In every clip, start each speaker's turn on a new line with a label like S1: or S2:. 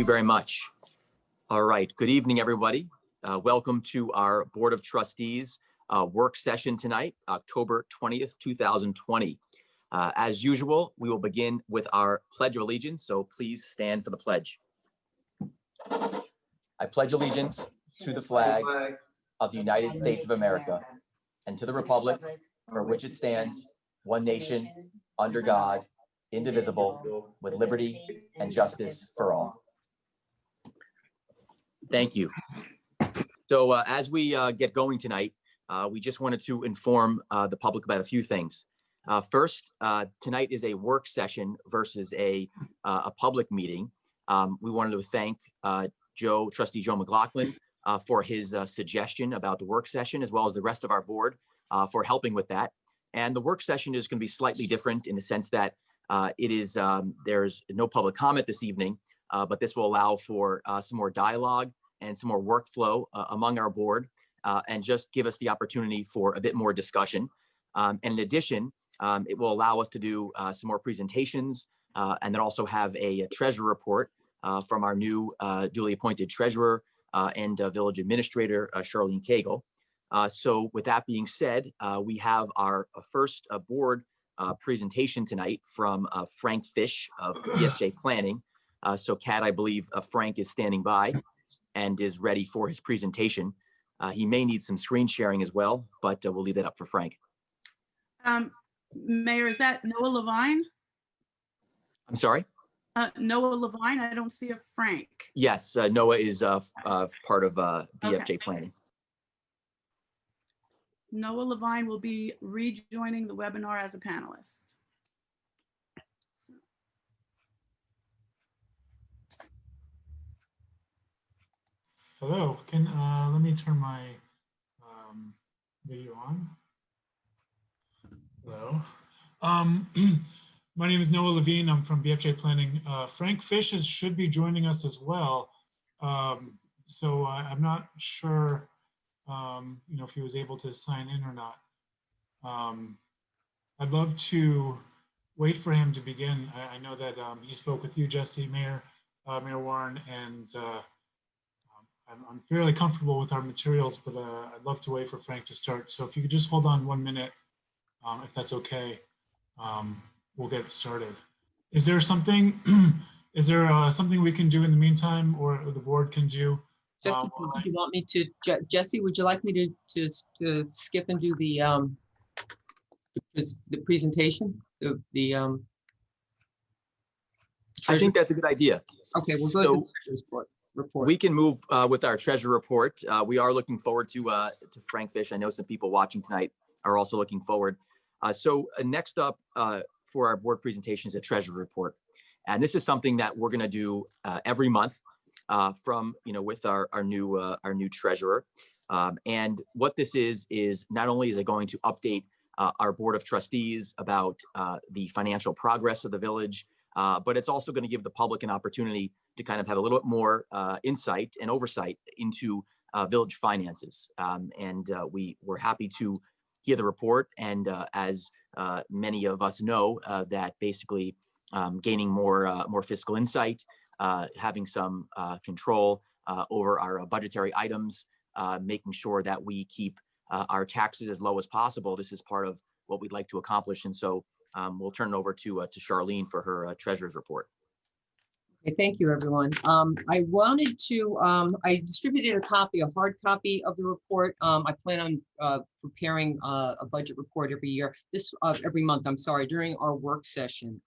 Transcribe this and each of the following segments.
S1: very much. All right. Good evening, everybody. Welcome to our Board of Trustees work session tonight, October 20th, 2020. As usual, we will begin with our Pledge of Allegiance, so please stand for the pledge. I pledge allegiance to the flag of the United States of America and to the republic for which it stands, one nation, under God, indivisible, with liberty and justice for all. Thank you. So as we get going tonight, we just wanted to inform the public about a few things. First, tonight is a work session versus a public meeting. We wanted to thank Trustee Joe McLaughlin for his suggestion about the work session, as well as the rest of our board for helping with that. And the work session is going to be slightly different in the sense that there's no public comment this evening, but this will allow for some more dialogue and some more workflow among our board, and just give us the opportunity for a bit more discussion. And in addition, it will allow us to do some more presentations, and then also have a treasurer report from our new duly appointed treasurer and village administrator, Charlene Cagle. So with that being said, we have our first board presentation tonight from Frank Fish of BFJ Planning. So Kat, I believe Frank is standing by and is ready for his presentation. He may need some screen sharing as well, but we'll leave that up for Frank.
S2: Mayor, is that Noah Levine?
S1: I'm sorry?
S2: Noah Levine, I don't see a Frank.
S1: Yes, Noah is part of BFJ
S2: Okay.
S1: Planning.
S2: Noah Levine will be rejoining the webinar as a panelist.
S3: Hello, let me turn my video on. Hello. My name is Noah Levine. I'm from BFJ Planning. Frank Fish should be joining us as well. So I'm not sure, if he was able to sign in or not. I'd love to wait for him to begin. I know that he spoke with you, Jesse, Mayor Warren, and I'm fairly comfortable with our materials, but I'd love to wait for Frank to start. So if you could just hold on 1 minute, if that's okay, we'll get started. Is there something, something we can do in the meantime, or the board can do?
S4: Jesse, do you want me to, Jesse, would you like me to skip and do the presentation?
S1: I think that's a good idea.
S4: Okay, we'll go to the treasurer's report.
S1: We can move with our treasurer report. We are looking forward to Frank Fish. I know some people watching tonight are also looking forward. So next up for our board presentation is a treasurer report. And this is something that we're going to do every month with our new treasurer. And what this is not only is it going to update our board of trustees about the financial progress of the village, but it's also going to give the public an opportunity to kind of have a little bit more insight and oversight into village finances. And we're happy to hear the report. And as many of us know, that basically gaining more fiscal insight, having some control over our budgetary items, making sure that we keep our taxes as low as possible. This is part of what we'd like to accomplish. And so we'll turn it over to Charlene for her treasurer's report.
S4: Okay, thank you, everyone. I wanted to, I distributed a hard copy of the report. I plan on preparing a budget report every month, I'm sorry, during our work session.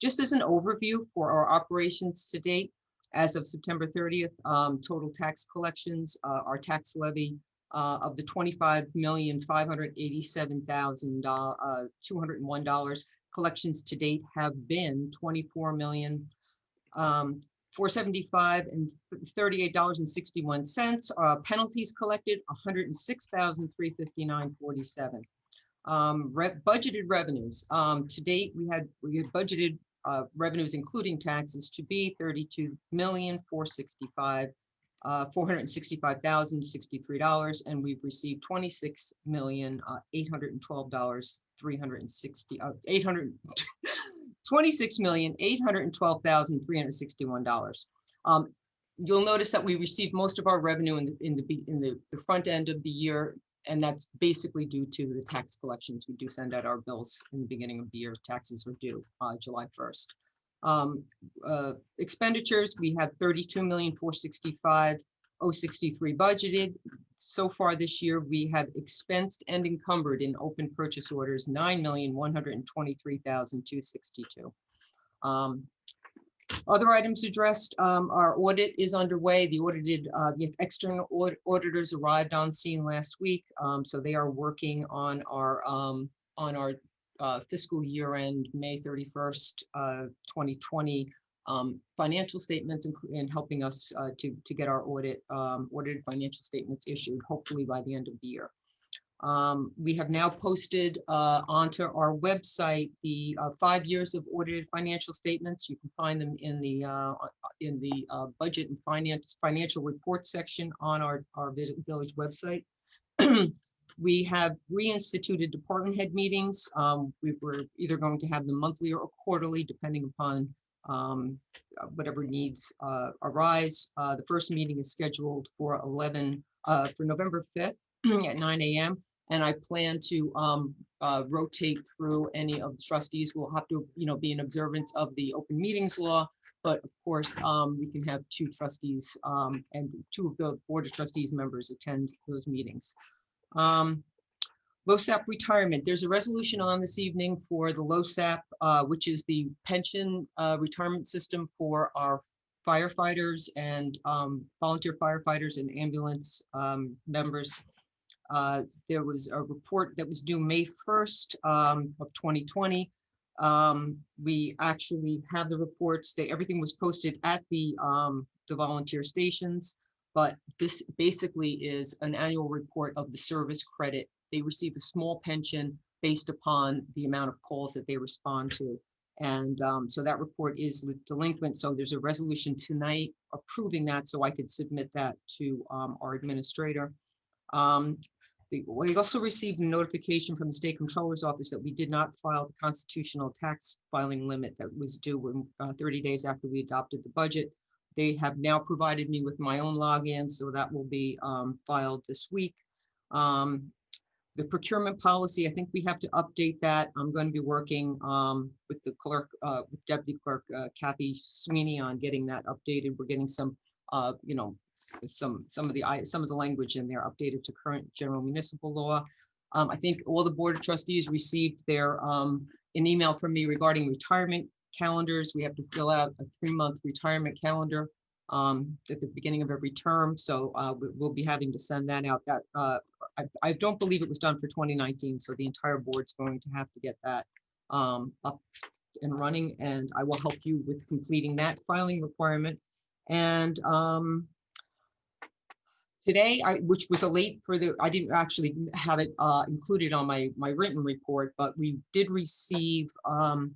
S4: Just as an overview for our operations to date, as of September 30th, total tax collections, our tax levy of the $25,587,201 collections to date have been $24,475,038.61. Penalties collected $106,359.47. Budgeted revenues to date, we had budgeted revenues including taxes to be $32,465,063, and we've received $26,812,361. You'll notice that we received most of our revenue in the front end of the year, and that's basically due to the tax collections. We do send out our bills in the beginning of the year. Taxes are due July 1st. Expenditures, we have 32,465,063 budgeted. So far this year, we have expensed and encumbered in open purchase orders 9,123,262. Other items addressed, our audit is underway. The external auditors arrived on scene last week, so they are working on our fiscal year end May 31st, 2020 financial statements and helping us to get our audited financial statements issued, hopefully by the end of the year. We have now posted onto our website the 5 years of audited financial statements. You can find them in the budget and financial report section on our village website. We have reinstituted department head meetings. We were either going to have them monthly or quarterly, depending upon whatever needs arise. The first meeting is scheduled for November 5th at 9 a.m. And I plan to rotate through any of the trustees. We'll have to, be in observance of the open meetings law. But of course, we can have 2 trustees and 2 of the board of trustees members attend those meetings. LoSAP retirement. There's a resolution on this evening for the LoSAP, which is the pension retirement system for our firefighters and volunteer firefighters and ambulance members. There was a report that was due May 1st of 2020. We actually have the reports. Everything was posted at the volunteer stations, but this basically is an annual report of the service credit. They receive a small pension based upon the amount of calls that they respond to. And so that report is delinquent. So there's a resolution tonight approving that, so I could submit that to our administrator. We also received a notification from the state comptroller's office that we did not file the constitutional tax filing limit that was due 30 days after we adopted the budget. They have now provided me with my own login, so that will be filed this week. The procurement policy, I think we have to update that. I'm going to be working with the clerk, with Deputy Clerk Kathy Sweeney on getting that updated. We're getting some, some of the language in there updated to current general municipal law. I think all the board of trustees received an email from me regarding retirement calendars. We have to fill out a 3-month retirement calendar at the beginning of every term. So we'll be having to send that out. That I don't believe it was done for 2019. So the entire board's going to have to get that up and running, and I will help you with completing that filing requirement. And today, which was a late I didn't actually have it included on my written report, but we did receive an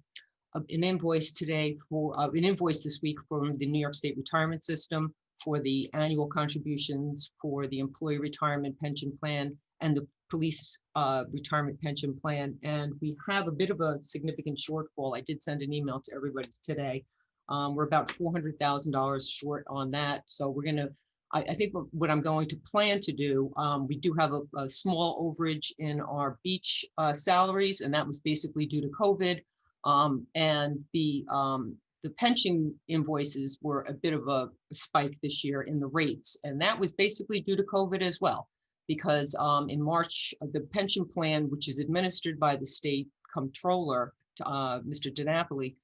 S4: invoice today for an invoice this week from the New York State Retirement System for the annual contributions for the employee retirement pension plan and the police retirement pension plan. And we have a bit of a significant shortfall. I did send an email to everybody today. We're about $400,000 short on that. So we're going to, I think what I'm going to plan to do, we do have a small overage in our beach salaries, and that was basically due to COVID. And the pension invoices were a bit of a spike this year in the rates. And that was basically due to COVID as well, because in March, the pension plan, which is administered by the state comptroller, Mr. DiNapoli,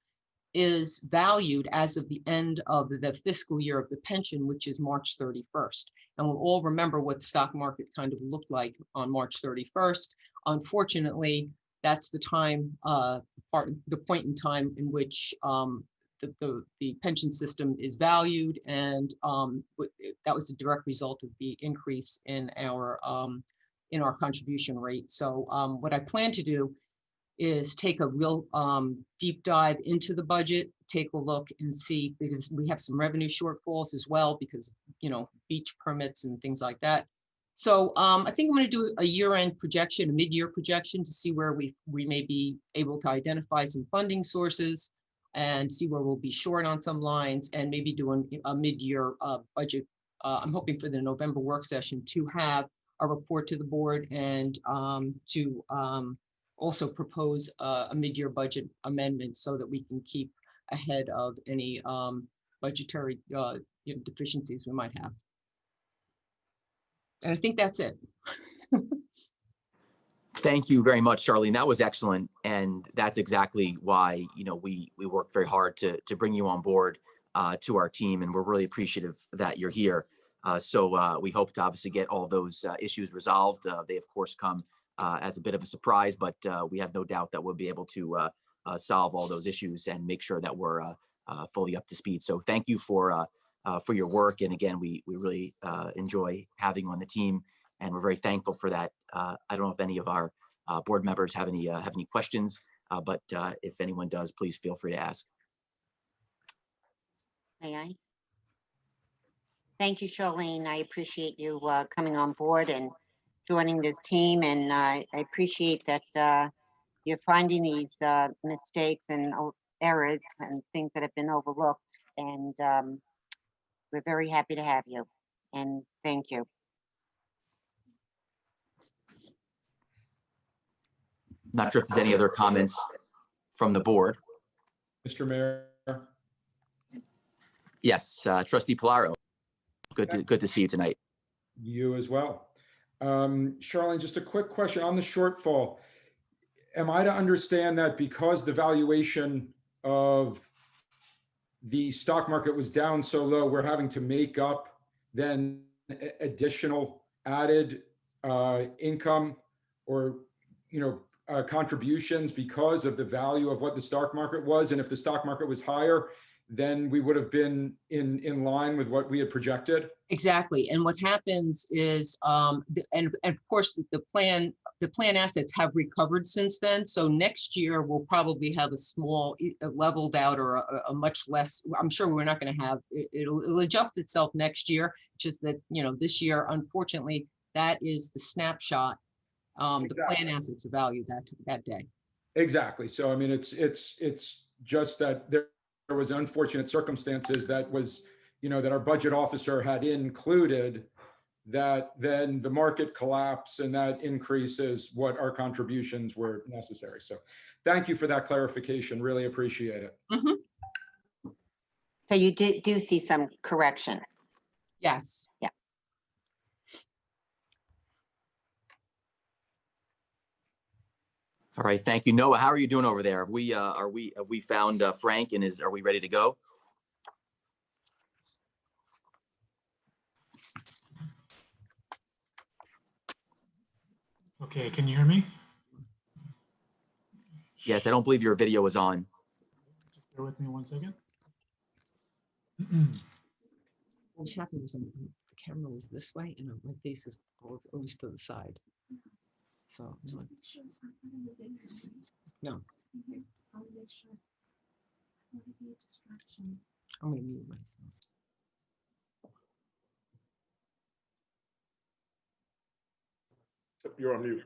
S4: is valued as of the end of the fiscal year of the pension, which is March 31st. And we'll all remember what the stock market kind of looked like on March 31st. Unfortunately, that's the time, the point in time in which the pension system is valued, and that was the direct result of the increase in our contribution rate. So what I plan to do is take a real deep dive into the budget, take a look and see, because we have some revenue shortfalls as well, because beach permits and things like that. So I think I'm going to do a year-end projection, a mid-year projection, to see where we may be able to identify some funding sources. and see where we'll be short on some lines and maybe do a mid-year budget. I'm hoping for the November work session to have a report to the board and to also propose a mid-year budget amendment so that we can keep ahead of any budgetary deficiencies we might have. And I think that's it.
S1: Thank you very much, Charlene. That was excellent. And that's exactly why, we worked very hard to bring you on board to our team. And we're really appreciative that you're here. So we hope to obviously get all those issues resolved. They, of course, come as a bit of a surprise, but we have no doubt that we'll be able to solve all those issues and make sure that we're fully up to speed. So thank you for your work. And again, we really enjoy having you on the team, and we're very thankful for that. I don't know if any of our board members have any questions, but if anyone does, please feel free to ask.
S5: May I? Thank you, Charlene. I appreciate you coming on board and joining this team, and I appreciate that you're finding these mistakes and errors and things that have been overlooked, and we're very happy to have you, and thank you.
S1: Not sure if there's any other comments from the board.
S6: Mr. Mayor.
S1: Yes, Trustee Polaro. Good to see you tonight.
S6: You as well. Charlene, just a quick question on the shortfall. Am I to understand that because the valuation of the stock market was down so low, we're having to make up then additional added income or, contributions because of the value of what the stock market was? And if the stock market was higher, then we would have been in line with what we had projected?
S4: Exactly. And what happens is, and of course, the plan assets have recovered since then. So next year we'll probably have a small leveled out or a much less. I'm sure we're not going to have. It'll adjust itself next year. Just that this year, unfortunately, that is the snapshot.
S6: Exactly.
S4: The plan assets are valued that day.
S6: Exactly. So I mean, it's just that there was unfortunate circumstances that was, that our budget officer had included, that then the market collapse and that increases what our contributions were necessary. So thank you for that clarification. Really appreciate it.
S4: Mm-hmm.
S5: So you do see some correction?
S4: Yes.
S5: Yeah.
S1: All right, thank you, Noah. How are you doing over there? Have we found Frank, and are we ready to go?
S3: Okay, can you hear me?
S1: Yes, I don't believe your video is on.
S3: Just bear with me 1 second.
S4: What was happening was the camera was this way and my face is always to the side. So no. I'm going to mute myself.
S6: You're on mute.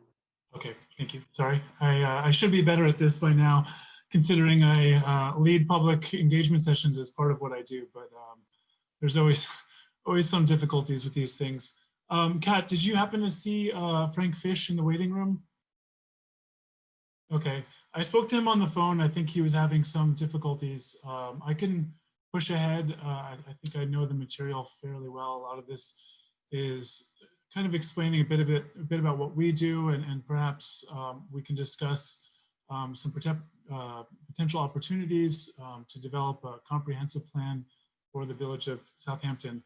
S3: Okay, thank you. Sorry, I should be better at this by now, considering I lead public engagement sessions as part of what I do. But there's always some difficulties with these things. Kat, did you happen to see Frank Fish in the waiting room? Okay, I spoke to him on the phone. I think he was having some difficulties. I can push ahead. I think I know the material fairly well. A lot of this is kind of explaining a bit about what we do, and perhaps we can discuss some potential opportunities to develop a comprehensive plan for the village of Southampton.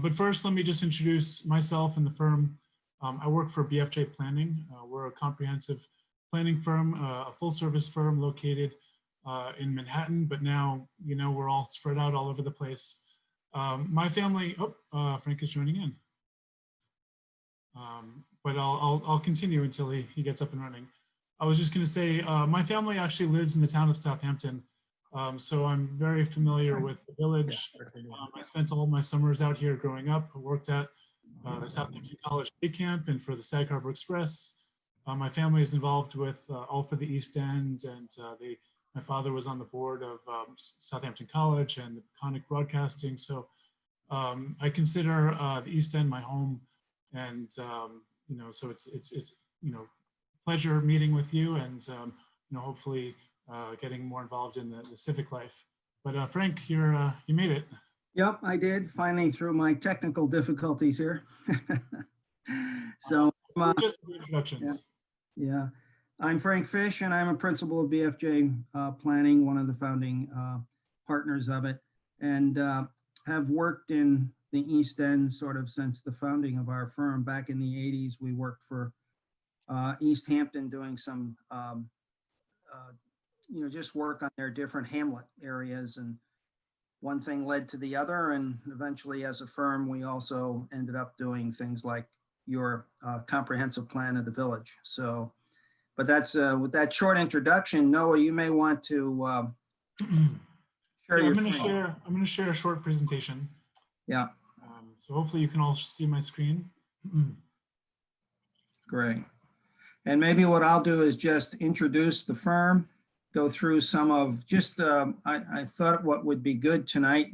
S3: But first, let me just introduce myself and the firm. I work for BFJ Planning. We're a comprehensive planning firm, a full-service firm located in Manhattan, but now, we're all spread out all over the place. My family, Frank is joining in. But I'll continue until he gets up and running. I was just going to say, my family actually lives in the town of Southampton, so I'm very familiar with the village. I spent all my summers out here growing up. I worked at the Southampton College Day Camp and for the Sag Harbor Express. My family is involved with All for the East End, and they My father was on the board of Southampton College and Conic Broadcasting. So I consider the East End my home, and so it's pleasure meeting with you, and hopefully getting more involved in the civic life. But Frank, you made it.
S7: Yep, I did finally through my technical difficulties here. So
S3: Just the introductions.
S7: yeah, I'm Frank Fish, and I'm a principal of BFJ Planning, one of the founding partners of it, and have worked in the East End sort of since the founding of our firm. Back in the 80s, we worked for East Hampton doing some, just work on their different hamlet areas, and one thing led to the other, and eventually as a firm, we also ended up doing things like your comprehensive plan of the village. So, but that's with that short introduction. Noah, you may want to share your screen.
S3: I'm going to share a short presentation.
S7: Yeah.
S3: So hopefully you can all see my screen.
S7: Great. And maybe what I'll do is just introduce the firm, go through some of just, I thought what would be good tonight.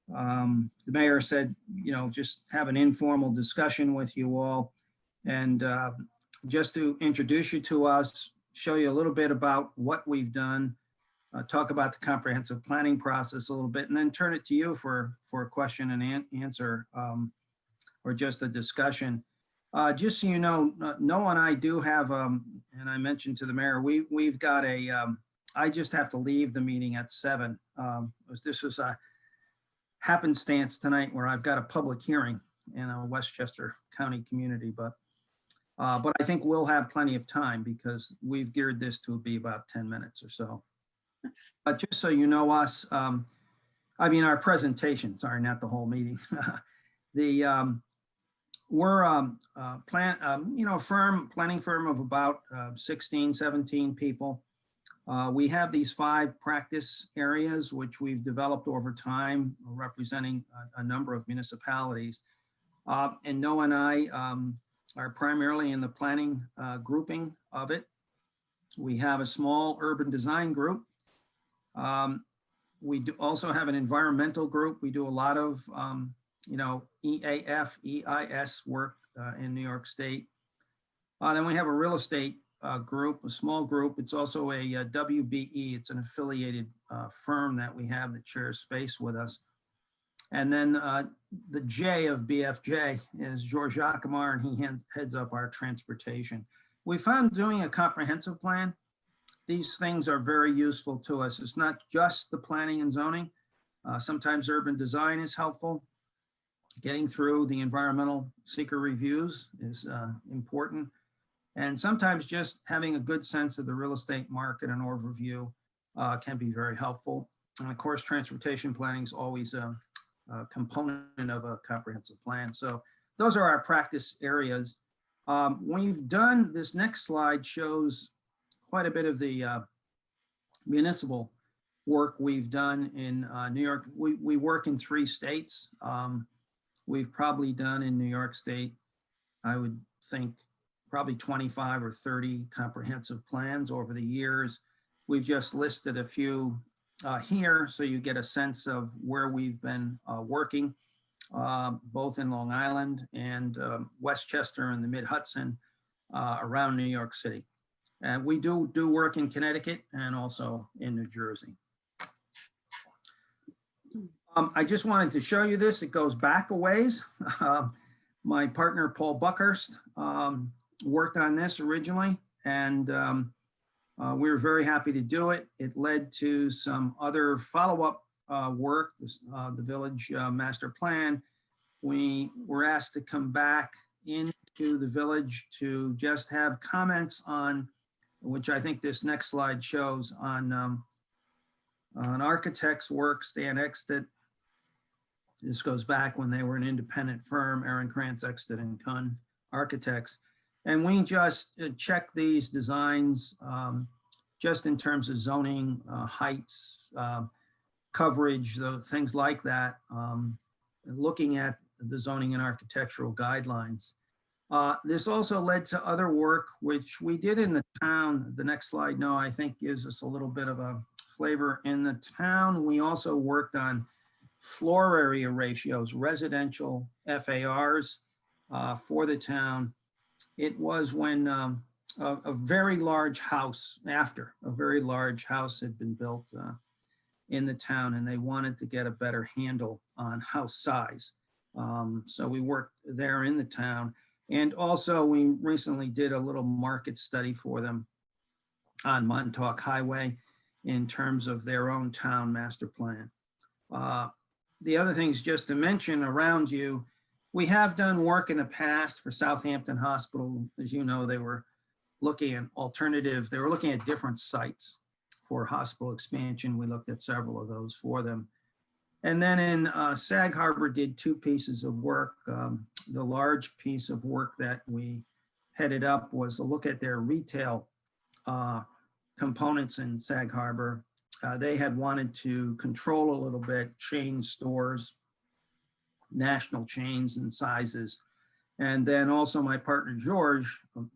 S7: The mayor said, just have an informal discussion with you all, and just to introduce you to us, show you a little bit about what we've done, talk about the comprehensive planning process a little bit, and then turn it to you for a question and answer, or just a discussion. Just so you know, Noah and I do have, and I mentioned to the mayor, we've got I just have to leave the meeting at 7. This was a happenstance tonight where I've got a public hearing in a Westchester County community, but I think we'll have plenty of time because we've geared this to be about 10 minutes or so. But just so you know us, our presentation, sorry, not the whole meeting. We're a planning firm of about 16, 17 people. We have these 5 practice areas, which we've developed over time, representing a number of municipalities. And Noah and I are primarily in the planning grouping of it. We have a small urban design group. We also have an environmental group. We do a lot of EAF, EIS work in New York State. Then we have a real estate group, a small group. It's also a WBE. It's an affiliated firm that we have that shares space with us. And then the J of BFJ is George Jacquemart, and he heads up our transportation. We found doing a comprehensive plan, these things are very useful to us. It's not just the planning and zoning. Sometimes urban design is helpful. Getting through the environmental seeker reviews is important. And sometimes just having a good sense of the real estate market and overview can be very helpful. And of course, transportation planning is always a component of a comprehensive plan. So those are our practice areas. We've done, this next slide shows quite a bit of the municipal work we've done in New York. We work in 3 states. We've probably done in New York State, I would think, probably 25 or 30 comprehensive plans over the years. We've just listed a few here so you get a sense of where we've been working, both in Long Island and Westchester and the Mid-Hudson around New York City. And we do work in Connecticut and also in New Jersey. I just wanted to show you this. It goes back a ways. My partner, Paul Buckhurst, worked on this originally, and we were very happy to do it. It led to some other follow-up work, the village master plan. We were asked to come back into the village to just have comments on, which I think this next slide shows, on an architect's work, Stan Exted. This goes back when they were an independent firm, Aaron Krantz, Exted and Kunn Architects. And we just check these designs just in terms of zoning, heights, coverage, things like that, looking at the zoning and architectural guidelines. This also led to other work, which we did in the town. The next slide, no, I think gives us a little bit of a flavor. In the town, we also worked on floor area ratios, residential FARs for the town. It was when a very large house, after a very large house had been built in the town, and they wanted to get a better handle on house size. So we worked there in the town. And also we recently did a little market study for them on Montauk Highway in terms of their own town master plan. The other things just to mention around you, we have done work in the past for Southampton Hospital. As you know, they were looking at alternative, they were looking at different sites for hospital expansion. We looked at several of those for them. And then in Sag Harbor did two pieces of work. The large piece of work that we headed up was a look at their retail components in Sag Harbor. They had wanted to control a little bit chain stores, national chains and sizes. And then also my partner,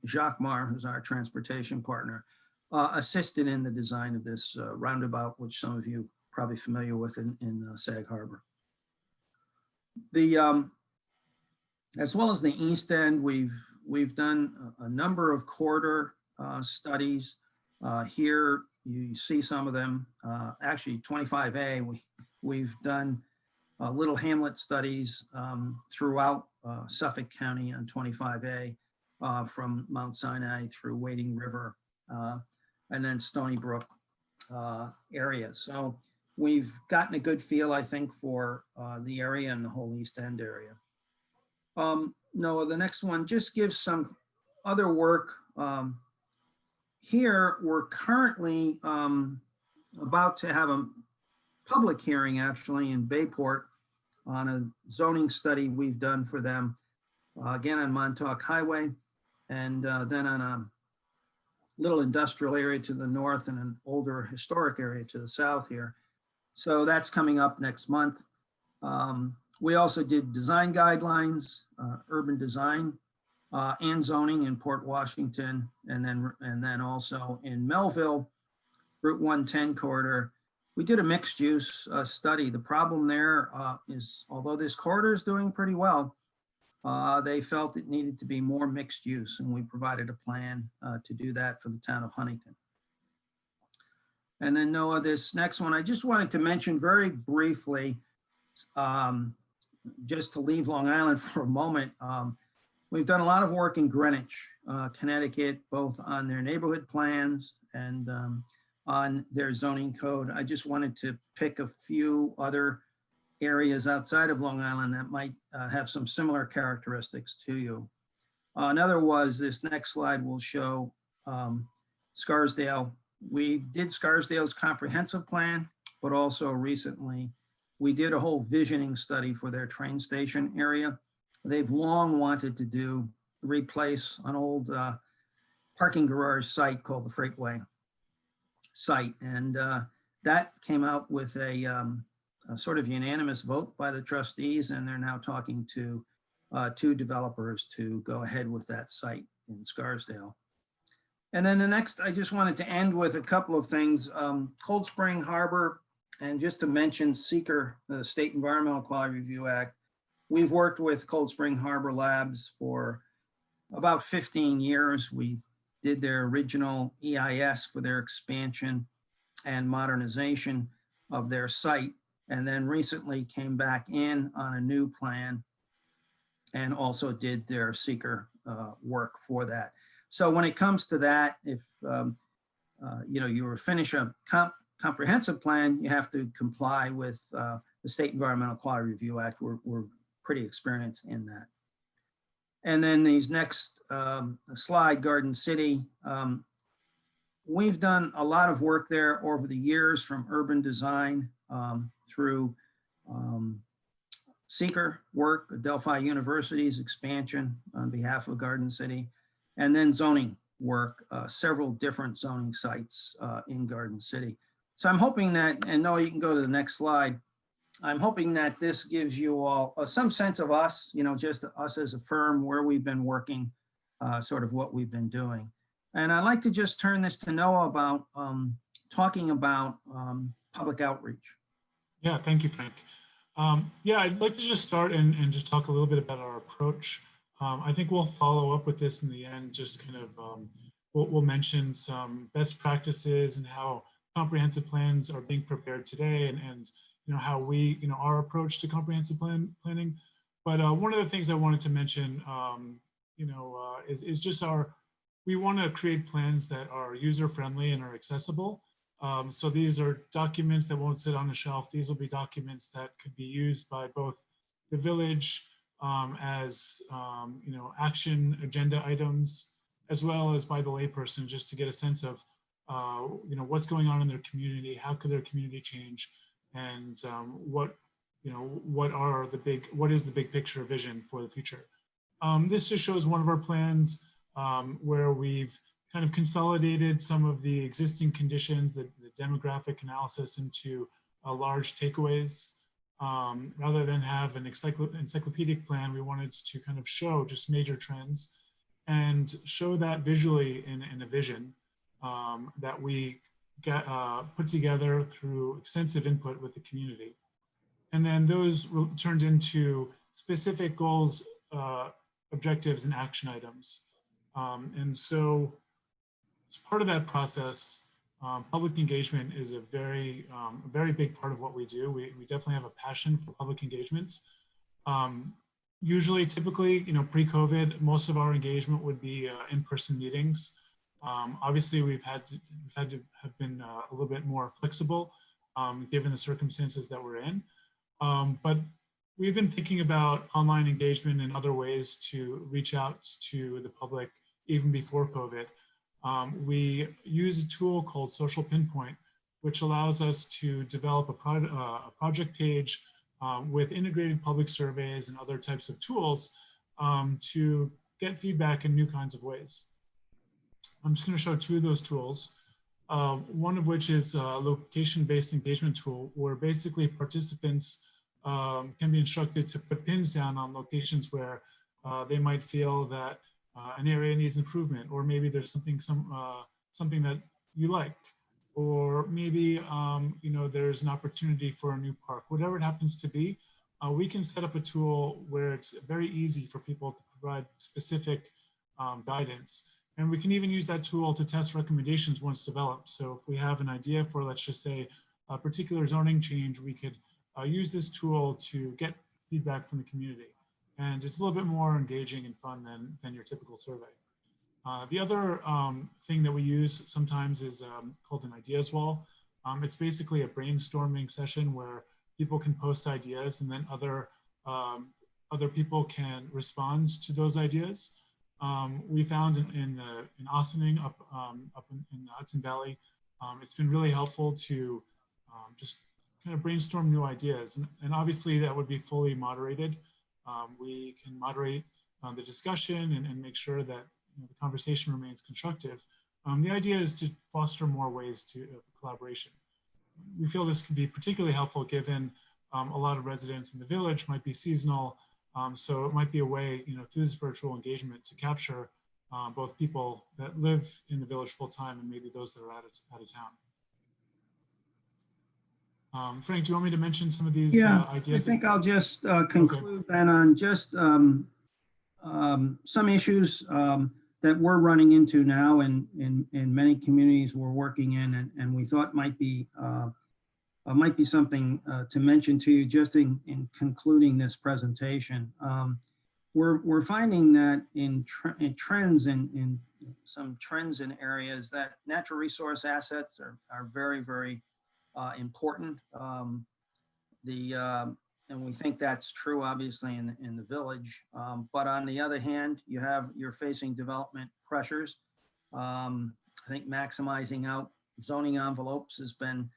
S7: Jacques Mar, who's our transportation partner, assisted in the design of this roundabout, which some of you probably familiar with in Sag Harbor. As well as the East End, we've done a number of corridor studies. Here you see some of them. Actually, 25A, we've done little hamlet studies throughout Suffolk County on 25A, from Mount Sinai through Wading River, and then Stony Brook area. So we've gotten a good feel, I think, for the area and the whole East End area. Noah, the next one just gives some other work. Here, we're currently about to have a public hearing actually in Bayport on a zoning study we've done for them, again on Montauk Highway, and then on a little industrial area to the north and an older historic area to the south here. So that's coming up next month. We also did design guidelines, urban design, and zoning in Port Washington, and then also in Melville, Route 110 corridor. We did a mixed use study. The problem there is, although this corridor is doing pretty well, they felt it needed to be more mixed use, and we provided a plan to do that for the town of Huntington. And then Noah, this next one, I just wanted to mention very briefly, just to leave Long Island for a moment. We've done a lot of work in Greenwich, Connecticut, both on their neighborhood plans and on their zoning code. I just wanted to pick a few other areas outside of Long Island that might have some similar characteristics to you. Another was, this next slide will show Scarsdale. We did Scarsdale's comprehensive plan, but also recently we did a whole visioning study for their train station area. They've long wanted to replace an old parking garage site called the Freightway site. And that came out with a sort of unanimous vote by the trustees, and they're now talking to two developers to go ahead with that site in Scarsdale. And then the next, I just wanted to end with a couple of things. Cold Spring Harbor, and just to mention SEEKR, the State Environmental Quality Review Act. We've worked with Cold Spring Harbor Labs for about 15 years. We did their original EIS for their expansion and modernization of their site, and then recently came back in on a new plan and also did their SEEKR work for that. So when it comes to that, if you were finish a comprehensive plan, you have to comply with the State Environmental Quality Review Act. We're pretty experienced in that. And then these next slide, Garden City. We've done a lot of work there over the years, from urban design through SEEKR work, Delphi University's expansion on behalf of Garden City, and then zoning work, several different zoning sites in Garden City. So I'm hoping that, and Noah, you can go to the next slide. I'm hoping that this gives you all some sense of us, just us as a firm, where we've been working, sort of what we've been doing. And I'd like to just turn this to Noah about talking about public outreach.
S3: Yeah, thank you, Frank. Yeah, I'd like to just start and just talk a little bit about our approach. I think we'll follow up with this in the end, just kind of, we'll mention some best practices and how comprehensive plans are being prepared today, and how we, our approach to comprehensive planning. But one of the things I wanted to mention, is just we want to create plans that are user-friendly and are accessible. So these are documents that won't sit on a shelf. These will be documents that could be used by both the village as action agenda items, as well as by the layperson, just to get a sense of what's going on in their community, how could their community change, and what is the big picture vision for the future. This just shows one of our plans where we've kind of consolidated some of the existing conditions, the demographic analysis, into large takeaways. Rather than have an encyclopedic plan, we wanted to kind of show just major trends and show that visually in a vision that we put together through extensive input with the community. And then those turned into specific goals, objectives, and action items. And so as part of that process, public engagement is a very big part of what we do. We definitely have a passion for public engagement. Usually, typically, pre-COVID, most of our engagement would be in-person meetings. Obviously, we've had to have been a little bit more flexible given the circumstances that we're in. But we've been thinking about online engagement and other ways to reach out to the public even before COVID. We use a tool called Social Pinpoint, which allows us to develop a project page with integrated public surveys and other types of tools to get feedback in new kinds of ways. I'm just going to show two of those tools. One of which is a location-based engagement tool, where basically participants can be instructed to put pins down on locations where they might feel that an area needs improvement, or maybe there's something that you like, or maybe there's an opportunity for a new park. Whatever it happens to be, we can set up a tool where it's very easy for people to provide specific guidance. And we can even use that tool to test recommendations once developed. So if we have an idea for, let's just say, a particular zoning change, we could use this tool to get feedback from the community. And it's a little bit more engaging and fun than your typical survey. The other thing that we use sometimes is called an ideas wall. It's basically a brainstorming session where people can post ideas, and then other people can respond to those ideas. We found in Ossining up in the Hudson Valley, it's been really helpful to just kind of brainstorm new ideas. And obviously that would be fully moderated. We can moderate the discussion and make sure that the conversation remains constructive. The idea is to foster more ways to collaboration. We feel this can be particularly helpful given a lot of residents in the village might be seasonal. So it might be a way, through this virtual engagement to capture both people that live in the village full time and maybe those that are out of town. Frank, do you want me to mention some of these ideas?
S7: I think I'll just conclude then on just some issues that we're running into now and in many communities we're working in, and we thought might be something to mention to you just in concluding this presentation. We're finding that in trends in some trends in areas that natural resource assets are very, very important. And we think that's true, obviously, in the village. But on the other hand, you're facing development pressures. I think maximizing out zoning envelopes has been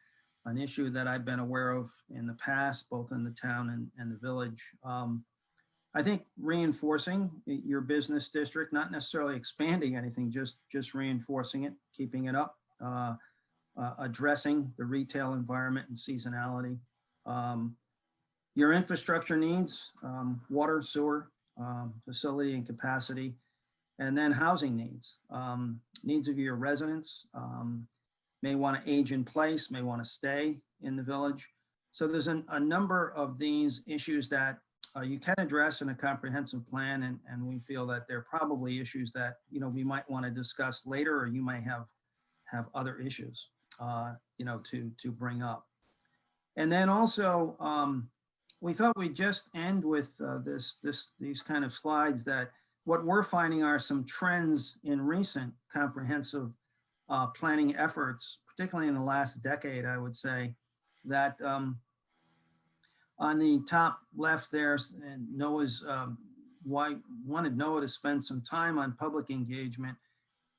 S7: an issue that I've been aware of in the past, both in the town and the village. I think reinforcing your business district, not necessarily expanding anything, just reinforcing it, keeping it up, addressing the retail environment and seasonality. your infrastructure needs, water, sewer, facility and capacity, and then housing needs. Needs of your residents, may want to age in place, may want to stay in the village. So there's a number of these issues that you can address in a comprehensive plan, and we feel that there are probably issues that we might want to discuss later, or you might have other issues to bring up. And then also we thought we'd just end with these kind of slides that what we're finding are some trends in recent comprehensive planning efforts, particularly in the last decade, I would say, that on the top left there, Noah's, wanted Noah to spend some time on public engagement.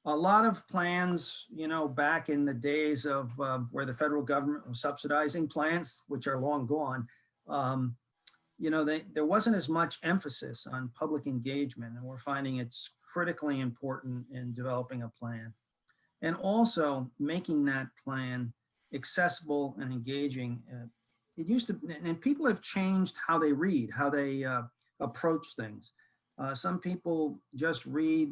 S7: A lot of plans, back in the days of where the federal government was subsidizing plans, which are long gone, there wasn't as much emphasis on public engagement, and we're finding it's critically important in developing a plan. And also making that plan accessible and engaging. It used to, and people have changed how they read, how they approach things. Some people just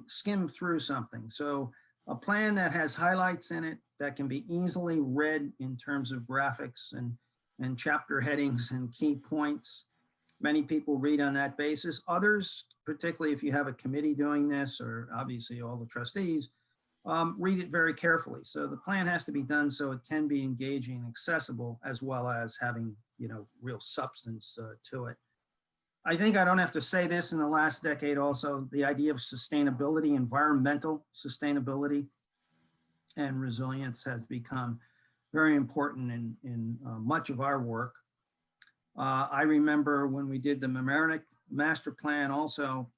S7: skim through something. So a plan that has highlights in it that can be easily read in terms of graphics and chapter headings and key points. Many people read on that basis. Others, particularly if you have a committee doing this, or obviously all the trustees, read it very carefully. So the plan has to be done so it can be engaging and accessible, as well as having, real substance to it. I think I don't have to say this, in the last decade also, the idea of sustainability, environmental sustainability and resilience has become very important in much of our work. I remember when we did the Mamaroneck Master Plan also,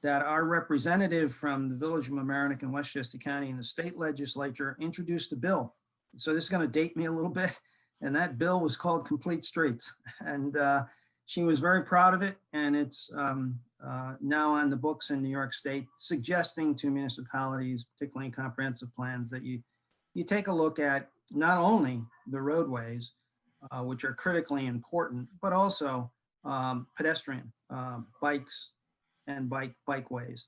S7: that our representative from the village of Mamaroneck in Westchester County in the state legislature introduced a bill. So this is going to date me a little bit. And that bill was called Complete Streets. And she was very proud of it. And it's now on the books in New York State, suggesting to municipalities, particularly in comprehensive plans, that you take a look at not only the roadways, which are critically important, but also pedestrian, bikes, and bikeways.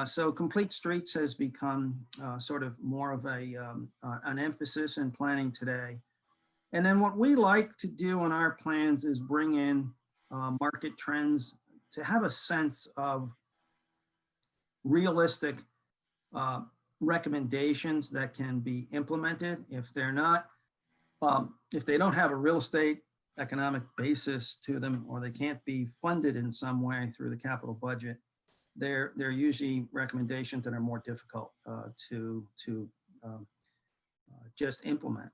S7: So Complete Streets has become sort of more of an emphasis in planning today. And then what we like to do in our plans is bring in market trends to have a sense of realistic recommendations that can be implemented. If they're not, if they don't have a real estate economic basis to them, or they can't be funded in some way through the capital budget, they're usually recommendations that are more difficult to just implement.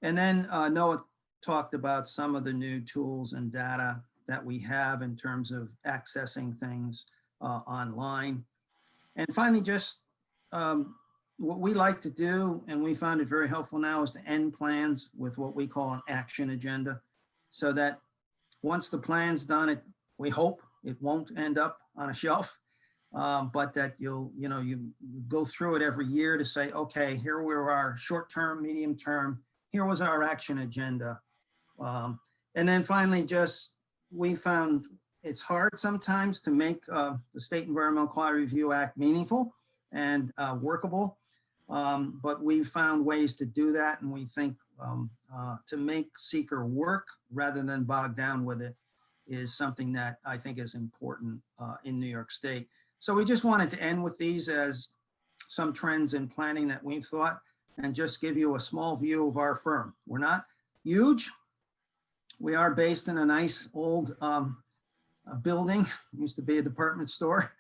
S7: And then Noah talked about some of the new tools and data that we have in terms of accessing things online. And finally, just what we like to do, and we found it very helpful now, is to end plans with what we call an action agenda, so that once the plan's done, we hope it won't end up on a shelf, but that you go through it every year to say, okay, here were our short-term, medium-term, here was our action agenda. And then finally, we found it's hard sometimes to make the State Environmental Quality Review Act meaningful and workable. But we've found ways to do that, and we think to make seeker work rather than bog down with it is something that I think is important in New York State. So we just wanted to end with these as some trends in planning that we've thought, and just give you a small view of our firm. We're not huge. We are based in a nice old building. It used to be a department store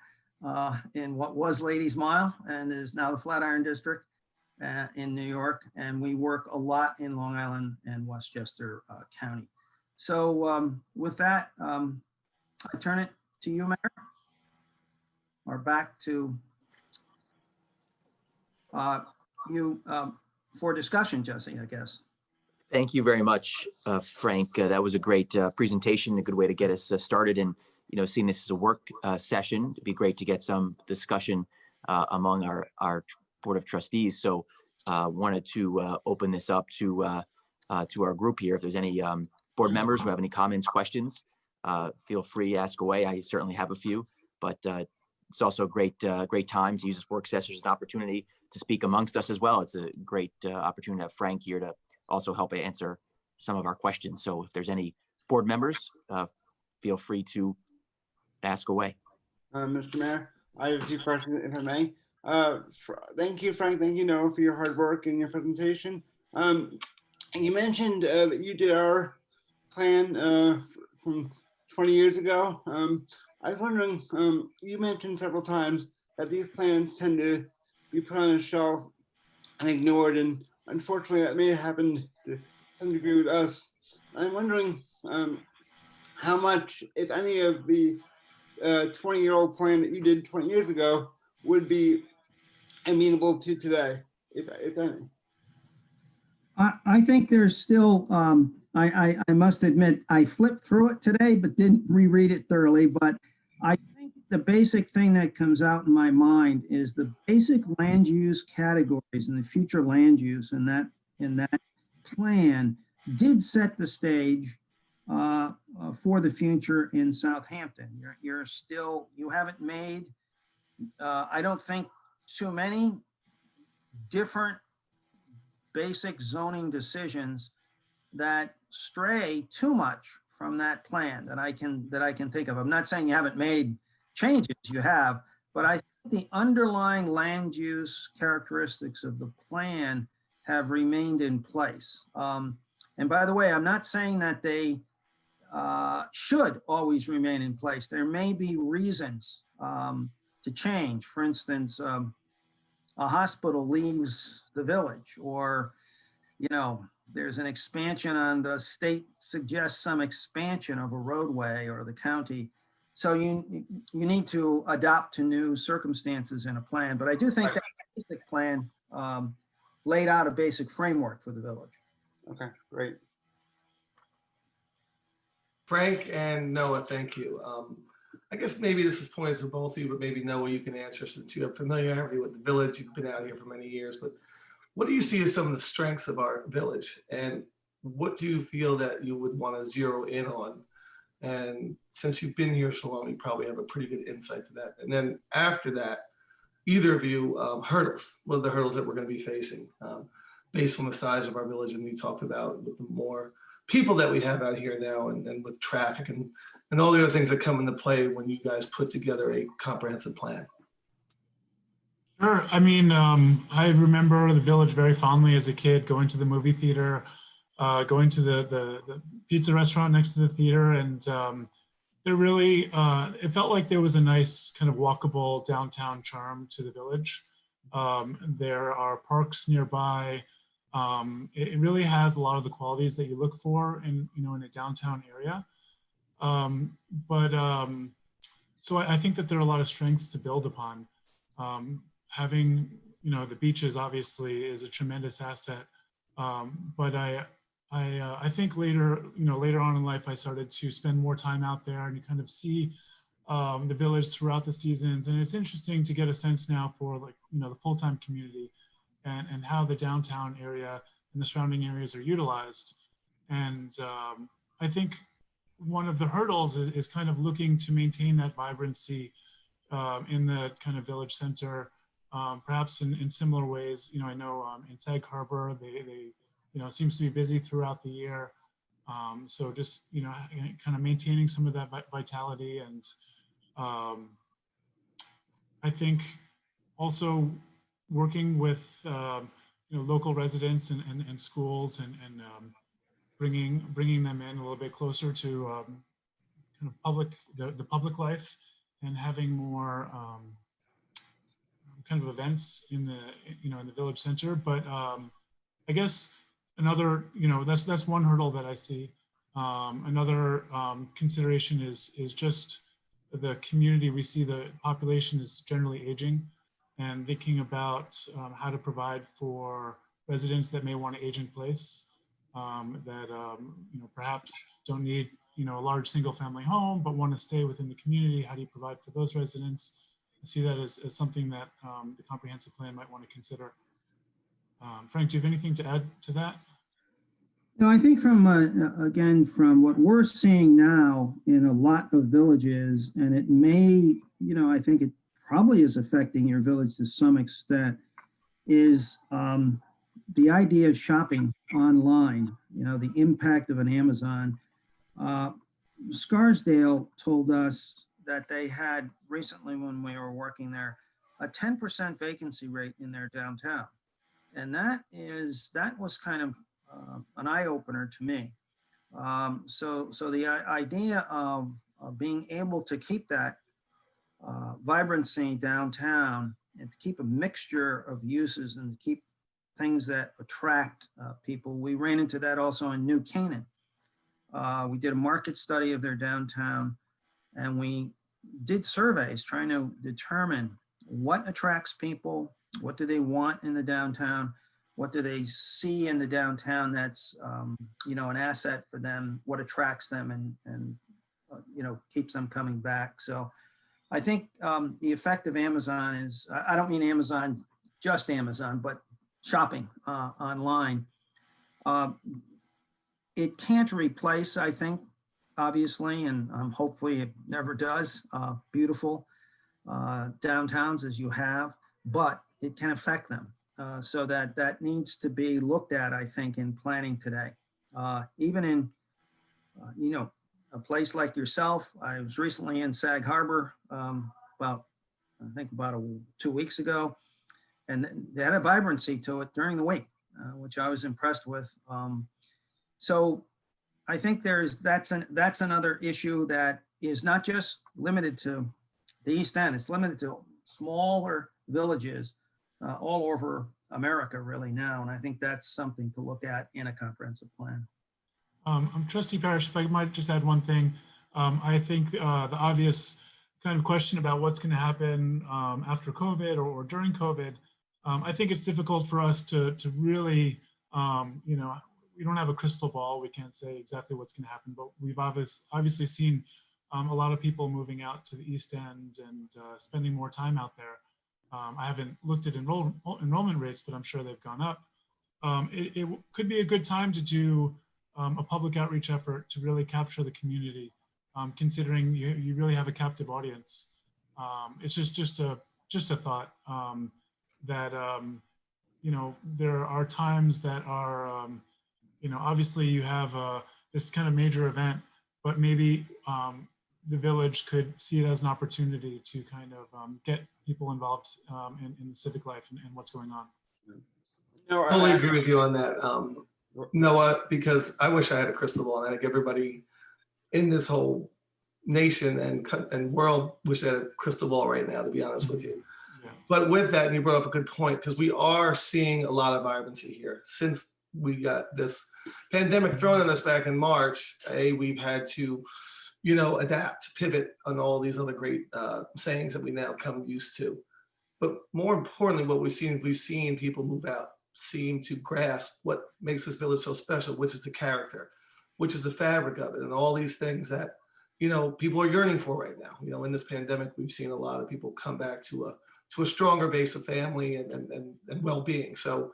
S7: in what was Ladies Mile and is now the Flatiron District in New York. And we work a lot in Long Island and Westchester County. So with that, I turn it to you, Mayor, or back to you for discussion, Jesse, I guess.
S1: Thank you very much, Frank. That was a great presentation, a good way to get us started. And, seeing this as a work session, it'd be great to get some discussion among our Board of Trustees. So wanted to open this up to our group here. If there's any board members who have any comments, questions, feel free, ask away. I certainly have a few, but it's also a great time to use this work session as an opportunity to speak amongst us as well. It's a great opportunity to have Frank here to also help answer some of our questions. So if there's any board members, feel free to ask away.
S8: Mr. Mayor, I have a few questions, if I may. Thank you, Frank. Thank you, Noah, for your hard work and your presentation. You mentioned that you did our plan from 20 years ago. I was wondering, you mentioned several times that these plans tend to be put on a shelf and ignored, and unfortunately that may have happened to some degree with us. I'm wondering how much, if any, of the 20-year-old plan that you did 20 years ago would be amenable to today, if any.
S7: I think there's still, I must admit, I flipped through it today, but didn't reread it thoroughly. But I think the basic thing that comes out in my mind is the basic land use categories and the future land use in that plan did set the stage for the future in Southampton. You haven't made, I don't think, too many different basic zoning decisions that stray too much from that plan that I can think of. I'm not saying you haven't made changes, you have, but I think the underlying land use characteristics of the plan have remained in place. And by the way, I'm not saying that they should always remain in place. There may be reasons to change. For instance, a hospital leaves the village, or, there's an expansion on the state suggests some expansion of a roadway or the county. So you need to adapt to new circumstances in a plan. But I do think that basic plan laid out a basic framework for the village.
S8: Okay, great.
S9: Frank and Noah, thank you. I guess maybe this is pointed to both of you, but maybe Noah, you can answer since you have familiarity with the village. You've been out here for many years, but what do you see as some of the strengths of our village? And what do you feel that you would want to zero in on? And since you've been here so long, you probably have a pretty good insight to that. And then after that, either of you, hurdles. What are the hurdles that we're going to be facing based on the size of our village? And we talked about with the more people that we have out here now, and with traffic and all the other things that come into play when you guys put together a comprehensive plan.
S3: Sure. I mean, I remember the village very fondly as a kid, going to the movie theater, going to the pizza restaurant next to the theater. And there really, it felt like there was a nice kind of walkable downtown charm to the village. There are parks nearby. It really has a lot of the qualities that you look for in a downtown area. So I think that there are a lot of strengths to build upon. Having, the beaches obviously is a tremendous asset. But I think later on in life, I started to spend more time out there and you kind of see the village throughout the seasons. And it's interesting to get a sense now for the full-time community and how the downtown area and the surrounding areas are utilized. And I think one of the hurdles is kind of looking to maintain that vibrancy in the kind of village center, perhaps in similar ways. I know in Sag Harbor, they seems to be busy throughout the year. So just, kind of maintaining some of that vitality. And I think also working with, local residents and schools and bringing them in a little bit closer to kind of the public life, and having more kind of events in the village center. But I guess another, that's one hurdle that I see. Another consideration is just the community. We see the population is generally aging, and thinking about how to provide for residents that may want to age in place, that perhaps don't need a large single family home, but want to stay within the community. How do you provide for those residents? I see that as something that the comprehensive plan might want to consider. Frank, do you have anything to add to that?
S7: No, I think from, again, from what we're seeing now in a lot of villages, and it may, I think it probably is affecting your village to some extent, is the idea of shopping online, the impact of an Amazon. Scarsdale told us that they had recently, when we were working there, a 10% vacancy rate in their downtown. And that was kind of an eye opener to me. So the idea of being able to keep that vibrancy downtown and to keep a mixture of uses and to keep things that attract people. We ran into that also in New Canaan. We did a market study of their downtown, and we did surveys trying to determine what attracts people, what do they want in the downtown, what do they see in the downtown that's an asset for them, what attracts them and keeps them coming back. So I think the effect of Amazon is, I don't mean Amazon, just Amazon, but shopping online. It can't replace, I think, obviously, and hopefully it never does, beautiful downtowns as you have, but it can affect them. So that needs to be looked at, I think, in planning today. Even in, a place like yourself. I was recently in Sag Harbor about 2 weweeks ago, and they had a vibrancy to it during the week, which I was impressed with. So I think that's another issue that is not just limited to the East End. It's limited to smaller villages all over America really now. And I think that's something to look at in a comprehensive plan.
S3: Trustee Parrish, if I might just add one thing. I think the obvious kind of question about what's going to happen after COVID or during COVID, I think it's difficult for us to really, we don't have a crystal ball. We can't say exactly what's going to happen, but we've obviously seen a lot of people moving out to the East End and spending more time out there. I haven't looked at enrollment rates, but I'm sure they've gone up. It could be a good time to do a public outreach effort to really capture the community, considering you really have a captive audience. It's just a thought that there are times that are obviously you have this kind of major event, but maybe the village could see it as an opportunity to kind of get people involved in civic life and what's going on.
S8: No,
S9: Totally agree with you on that, Noah, because I wish I had a crystal ball, and I think everybody in this whole nation and world wish they had a crystal ball right now, to be honest with you.
S3: Yeah.
S9: But with that, and you brought up a good point, because we are seeing a lot of vibrancy here. Since we got this pandemic thrown at us back in March, we've had to, adapt, pivot on all these other great sayings that we now come used to. But more importantly, what we've seen people move out, seem to grasp what makes this village so special, which is the character, which is the fabric of it, and all these things that people are yearning for right now. In this pandemic, we've seen a lot of people come back to a stronger base of family and well-being. So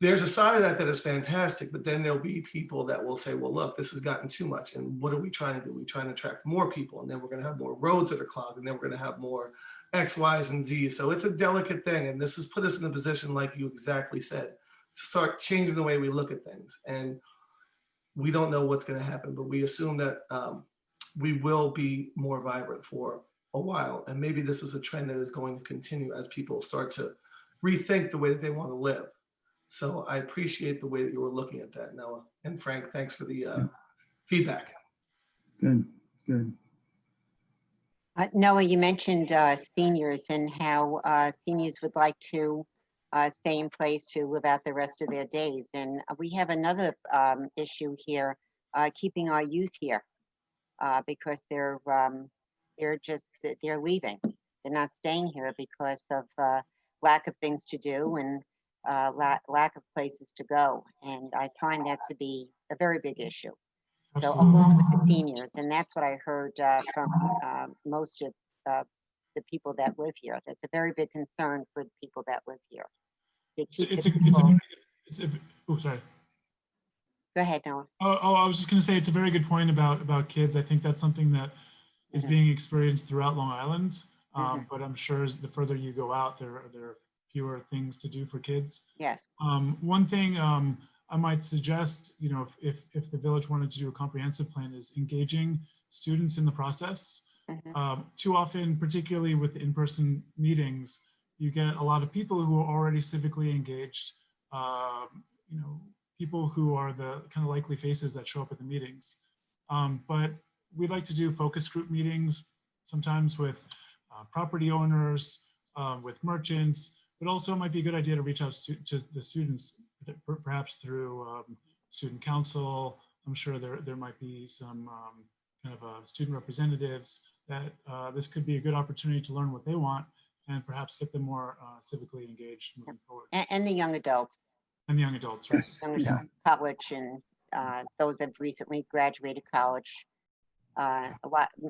S9: there's a side of that is fantastic, but then there'll be people that will say, well, look, this has gotten too much, and what are we trying to do? We're trying to attract more people, and then we're going to have more roads that are clogged, and then we're going to have more X, Y's, and Z's. So it's a delicate thing, and this has put us in a position, like you exactly said, to start changing the way we look at things. And we don't know what's going to happen, but we assume that we will be more vibrant for a while, and maybe this is a trend that is going to continue as people start to rethink the way that they want to live. So I appreciate the way that you were looking at that, Noah. And Frank, thanks for the feedback.
S7: Good.
S5: Noah, you mentioned seniors and how seniors would like to stay in place to live out the rest of their days. And we have another issue here, keeping our youth here because they're leaving. They're not staying here because of lack of things to do and lack of places to go. And I find that to be a very big issue. So along with the seniors, and that's what I heard from most of the people that live here. That's a very big concern for the people that live here.
S3: Sorry.
S5: Go ahead, Noah.
S3: I was just going to say it's a very good point about kids. I think that's something that is
S5: Mhm.
S3: being experienced throughout Long Island.
S5: Mhm.
S3: But I'm sure as the further you go out, there are fewer things to do for kids.
S5: Yes.
S3: One thing I might suggest, if the village wanted to do a comprehensive plan, is engaging students in the process.
S5: Mhm.
S3: Too often, particularly with in-person meetings, you get a lot of people who are already civically engaged, people who are the kind of likely faces that show up at the meetings. But we'd like to do focus group meetings, sometimes with property owners, with merchants, but also it might be a good idea to reach out to the students, perhaps through student council. I'm sure there might be some kind of student representatives that this could be a good opportunity to learn what they want and perhaps get them more civically engaged moving forward.
S5: And the young adults.
S3: And the young adults, right?
S5: Young adults, college, and those that have recently graduated college.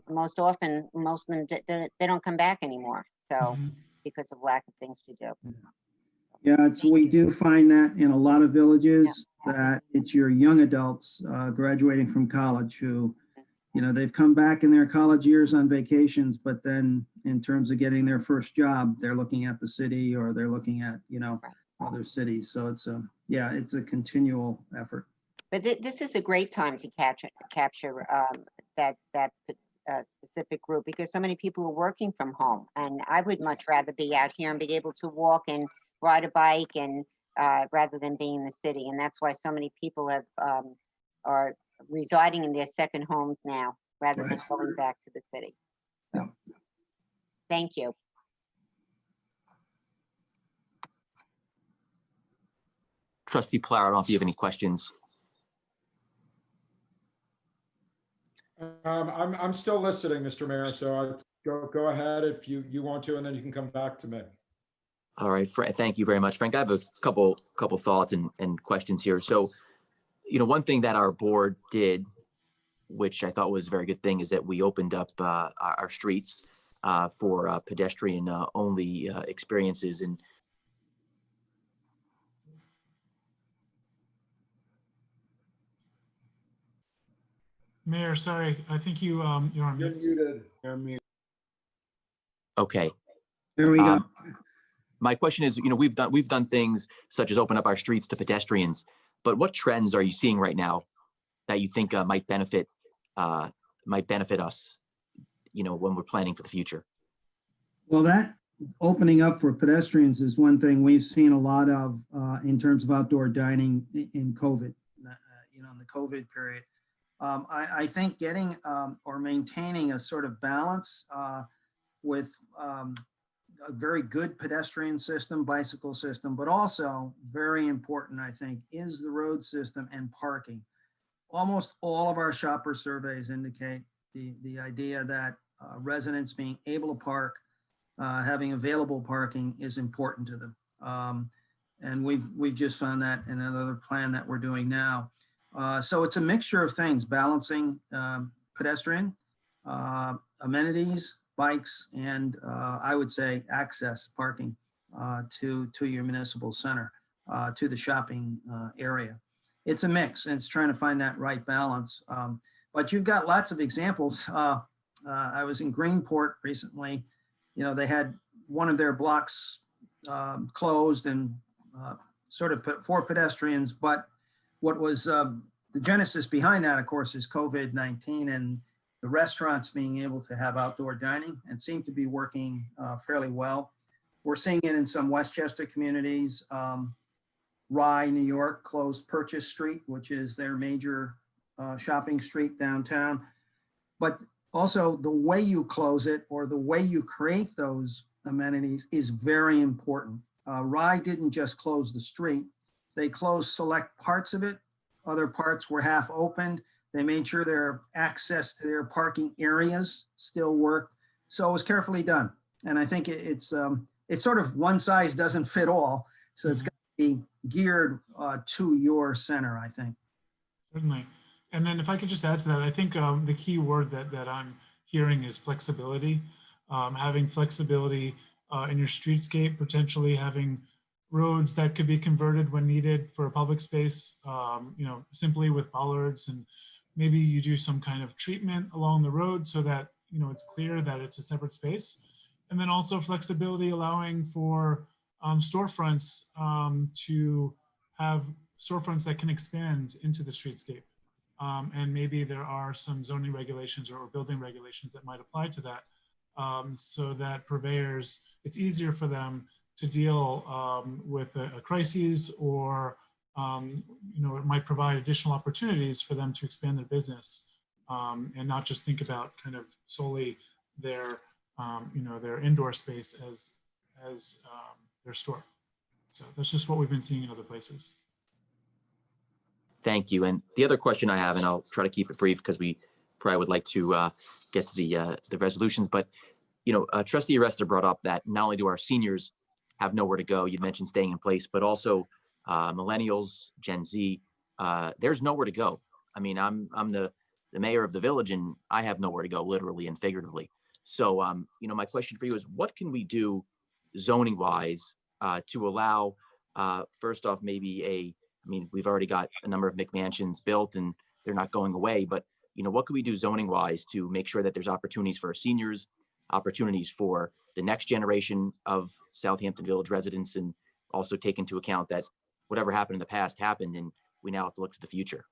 S5: Most often, most of them, they don't come back anymore. So because of lack of things to do.
S7: Yeah, we do find that in a lot of villages that it's your young adults graduating from college who, they've come back in their college years on vacations, but then in terms of getting their first job, they're looking at the city or they're looking at, other cities. So it's a continual effort.
S5: But this is a great time to capture that specific group, because so many people are working from home, and I would much rather be out here and be able to walk and ride a bike, and rather than being in the city. And that's why so many people are residing in their second homes now, rather than going back to the city. So, thank you.
S1: Trustee Plower, I don't know if you have any questions.
S6: I'm still listening, Mr. Mayor, so go ahead if you want to, and then you can come back to me.
S1: All right, thank you very much, Frank. I have a couple thoughts and questions here. So, one thing that our board did, which I thought was a very good thing, is that we opened up our streets for pedestrian only experiences. And
S3: Mayor, sorry, I think you're on mute.
S6: You're muted. You're muted.
S1: okay.
S7: There we go.
S1: My question is, we've done things such as open up our streets to pedestrians, but what trends are you seeing right now that you think might benefit us, when we're planning for the future?
S7: Well, that opening up for pedestrians is one thing we've seen a lot of in terms of outdoor dining in COVID, in the COVID period. I think getting or maintaining a sort of balance with a very good pedestrian system, bicycle system, but also very important, I think, is the road system and parking. Almost all of our shopper surveys indicate the idea that residents being able to park, having available parking is important to them. And we've just found that in another plan that we're doing now. So it's a mixture of things, balancing pedestrian, amenities, bikes, and I would say access parking to your municipal center, to the shopping area. It's a mix, and it's trying to find that right balance. But you've got lots of examples. I was in Greenport recently. They had one of their blocks closed and sort of put for pedestrians, but what was the genesis behind that, of course, is COVID-19 and the restaurants being able to have outdoor dining and seem to be working fairly well. We're seeing it in some Westchester communities. Rye, New York closed Purchase Street, which is their major shopping street downtown. But also the way you close it or the way you create those amenities is very important. Rye didn't just close the street. They closed select parts of it. Other parts were half opened. They made sure their access to their parking areas still worked. So it was carefully done. And I think it's sort of one size doesn't fit all. So it's got to be geared to your center, I think.
S3: Certainly. And then if I could just add to that, I think the key word that I'm hearing is flexibility. Having flexibility in your streetscape, potentially having roads that could be converted when needed for a public space, simply with bollards, and maybe you do some kind of treatment along the road so that, it's clear that it's a separate space. And then also flexibility, allowing for storefronts to have storefronts that can expand into the streetscape. And maybe there are some zoning regulations or building regulations that might apply to that, so that purveyors, it's easier for them to deal with a crisis, or it might provide additional opportunities for them to expand their business, and not just think about kind of solely their their indoor space as their store. So that's just what we've been seeing in other places.
S1: Thank you. And the other question I have, and I'll try to keep it brief because we probably would like to get to the resolutions, but Trustee Arresta brought up that not only do our seniors have nowhere to go, you mentioned staying in place, but also millennials, Gen Z, there's nowhere to go. I mean, I'm the mayor of the village, and I have nowhere to go, literally and figuratively. So, my question for you is, what can we do zoning wise to allow, first off, maybe we've already got a number of McMansions built and they're not going away, but what can we do zoning wise to make sure that there's opportunities for our seniors, opportunities for the next generation of Southampton Village residents, and also take into account that whatever happened in the past happened, and we now have to look to the future.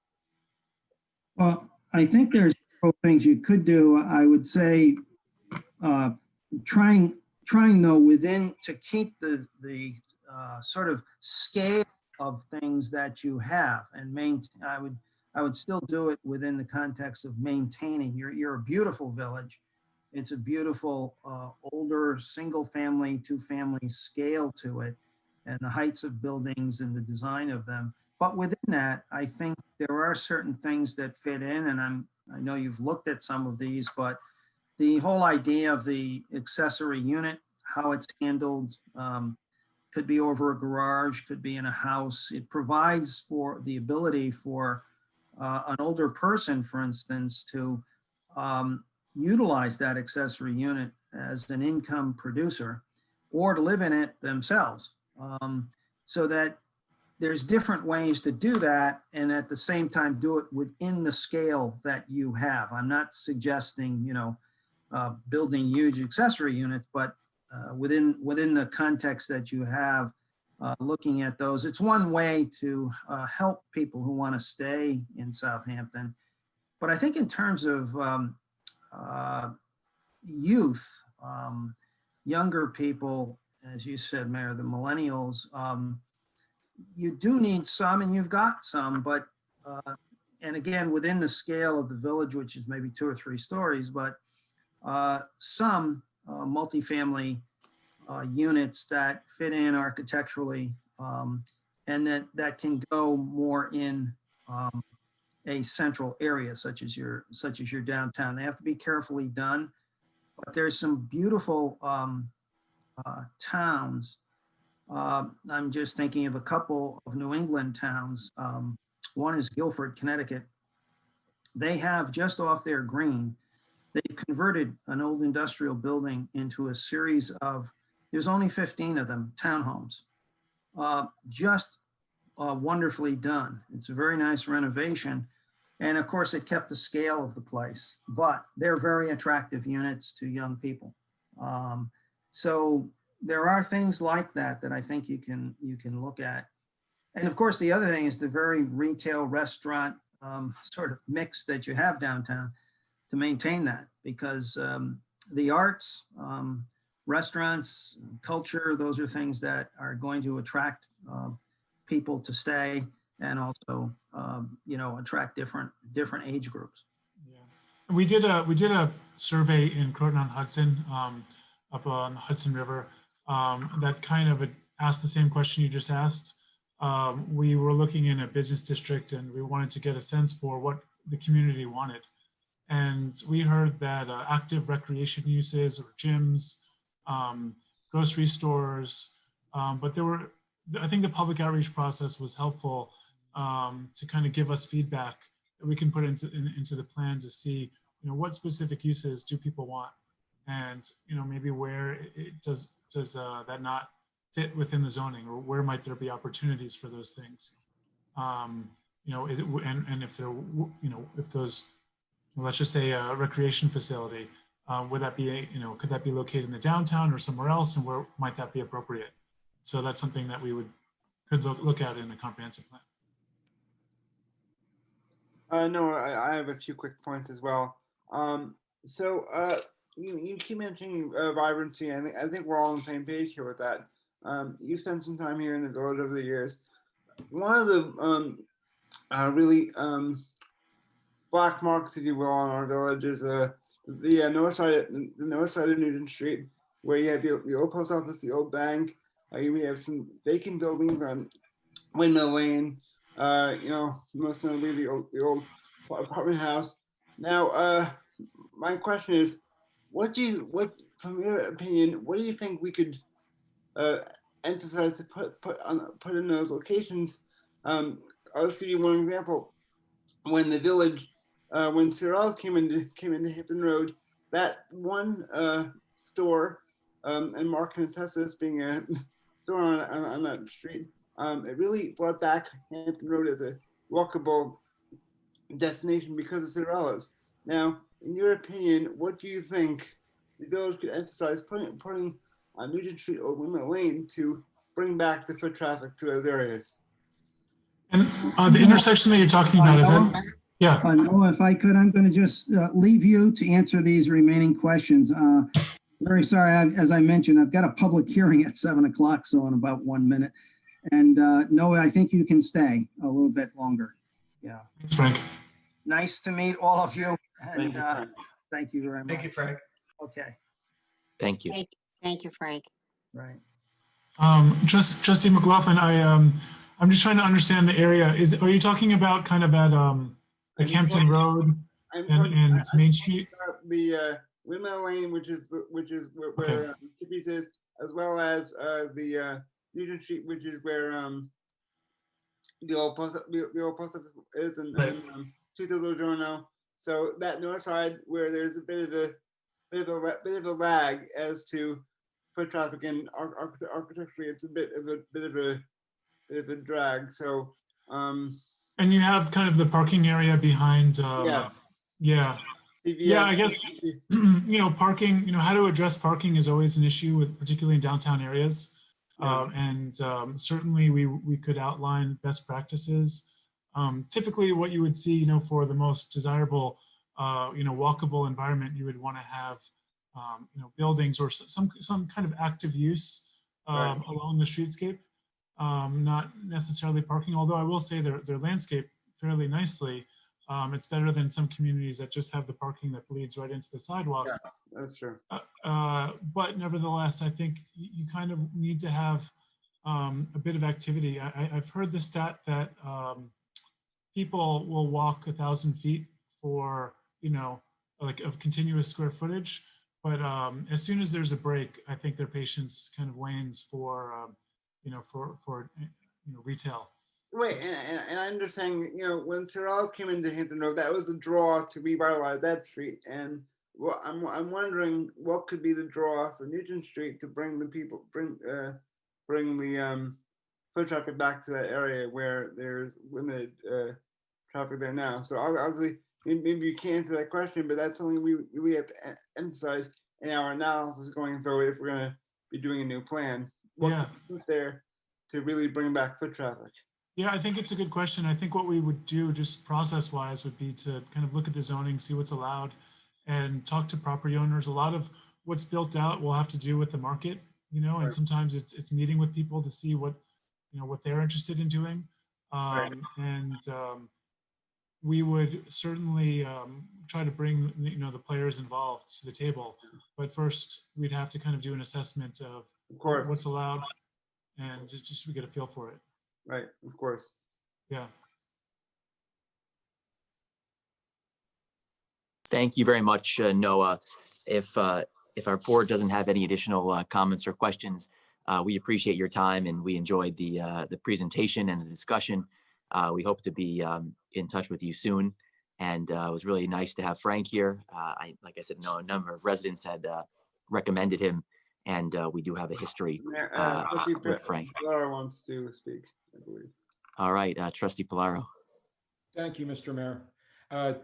S7: Well, I think there's several things you could do. I would say trying though within to keep the sort of scale of things that you have, and I would still do it within the context of maintaining. You're a beautiful village. It's a beautiful older single family, 2-family scale to it, and the heights of buildings and the design of them. But within that, I think there are certain things that fit in, and I know you've looked at some of these, but the whole idea of the accessory unit, how it's handled, could be over a garage, could be in a house. It provides for the ability for an older person, for instance, to utilize that accessory unit as an income producer, or to live in it themselves. So that there's different ways to do that, and at the same time do it within the scale that you have. I'm not suggesting, building huge accessory units, but within the context that you have, looking at those. It's one way to help people who want to stay in Southampton. But I think in terms of youth, younger people, as you said, Mayor, the millennials, you do need some, and you've got some, but, and again, within the scale of the village, which is maybe 2 or 3 stories, but some multifamily units that fit in architecturally, and that can go more in a central area, such as your downtown. They have to be carefully done, but there's some beautiful towns. I'm just thinking of a couple of New England towns. One is Guilford, Connecticut. They have just off their green, they converted an old industrial building into a series of, there's only 15 of them, townhomes. Just wonderfully done. It's a very nice renovation. And of course, it kept the scale of the place, but they're very attractive units to young people. So there are things like that that I think you can look at. And of course, the other thing is the very retail restaurant sort of mix that you have downtown, to maintain that, because the arts, restaurants, culture, those are things that are going to attract people to stay, and also attract different age groups.
S3: Yeah, we did a survey in Croton-on-Hudson, up on the Hudson River, that kind of asked the same question you just asked. We were looking in a business district, and we wanted to get a sense for what the community wanted. And we heard that active recreation uses, or gyms, grocery stores, but I think the public outreach process was helpful to kind of give us feedback that we can put into the plan to see, what specific uses do people want, and maybe where it does that not fit within the zoning, or where might there be opportunities for those things? You know, is it, and if there, you know, if those, let's just say a recreation facility, would that be, you know, could that be located in the downtown or somewhere else, and where might that be appropriate? So that's something that we could look at in a comprehensive plan.
S8: No, I have a few quick points as well. So you keep mentioning vibrancy. I think we're all on the same page here with that. You spent some time here in the village over the years. One of the really black marks, if you will, on our village is the north side of Newton Street, where you have the old post office, the old bank. We have some vacant buildings on Windmill Lane. You know, most notably the old apartment house. Now, my question is, from your opinion, what do you think we could emphasize to put in those locations? I'll just give you one example. When the village, when Cyrill's came into Hampton Road, that one store, and Mark can attest to this being a store on that street, it really brought back Hampton Road as a walkable destination because of Cyrill's. Now, in your opinion, what do you think the village could emphasize putting on Nugent Street or Windmill Lane to bring back the foot traffic to those areas?
S3: And the intersection that you're talking about, is that, yeah.
S7: Noah, if I could, I'm going to just leave you to answer these remaining questions. Very sorry, as I mentioned, I've got a public hearing at 7 o'clock, so in about 1 minute. And Noah, I think you can stay a little bit longer. Yeah.
S3: Thanks, Frank.
S7: Nice to meet all of you. And
S8: Thank you, Frank.
S7: thank you very much.
S9: Thank you, Frank.
S7: Okay,
S1: Thank you.
S5: Thank you, Frank.
S7: right.
S3: Trustee McLaughlin, I'm just trying to understand the area. Are you talking about kind of at like Hampton Road and Main Street?
S8: The Windmill Lane, which is where Chippy's is, as well as the Nugent Street, which is where the old post office is, and Tito Lojorno. So that north side where there's a bit of a lag as to foot traffic, and architecturally it's a bit of a drag. So
S3: And you have kind of the parking area behind.
S8: yes.
S3: Yeah.
S8: CVS.
S3: Yeah, I guess, you know, parking, you know, how to address parking is always an issue with, particularly in downtown areas. Certainly we could outline best practices. Typically what you would see, you know, for the most desirable, you know, walkable environment, you would want to have, you know, buildings or some kind of active use along the streetscape, not necessarily parking, although I will say they're landscaped fairly nicely. It's better than some communities that just have the parking that bleeds right into the sidewalk.
S8: Yes, that's true.
S3: But nevertheless, I think you kind of need to have a bit of activity. I've heard the stat that people will walk 1,000 feet for, you know, like of continuous square footage. But as soon as there's a break, I think their patience kind of wanes for, you know, for you know, retail.
S8: Wait, and I'm just saying, you know, when Cyrill's came into Hampton Road, that was the draw to revitalize that street. And well, I'm wondering what could be the draw for Nugent Street to bring the foot traffic back to that area where there's limited traffic there now. So obviously, maybe you can't answer that question, but that's something we really have to emphasize in our analysis going forward if we're going to be doing a new plan. What is there to really bring back foot traffic?
S3: Yeah, I think it's a good question. I think what we would do just process-wise would be to kind of look at the zoning, see what's allowed, and talk to property owners. A lot of what's built out will have to do with the market, you know, and sometimes it's meeting with people to see what, you know, what they're interested in doing. We would certainly try to bring, you know, the players involved to the table. But first, we'd have to kind of do an assessment of what's allowed, and just we get a feel for it.
S8: Right, of course.
S3: Yeah.
S1: Thank you very much, Noah. If our board doesn't have any additional comments or questions, we appreciate your time and we enjoyed the presentation and the discussion. We hope to be in touch with you soon. And it was really nice to have Frank here. Like I said, a number of residents had recommended him and we do have a history
S8: Trustee
S1: with Frank.
S8: Pilar wants to speak, I believe.
S1: All right, Trustee Pilaro.
S6: Thank you, Mr. Mayor.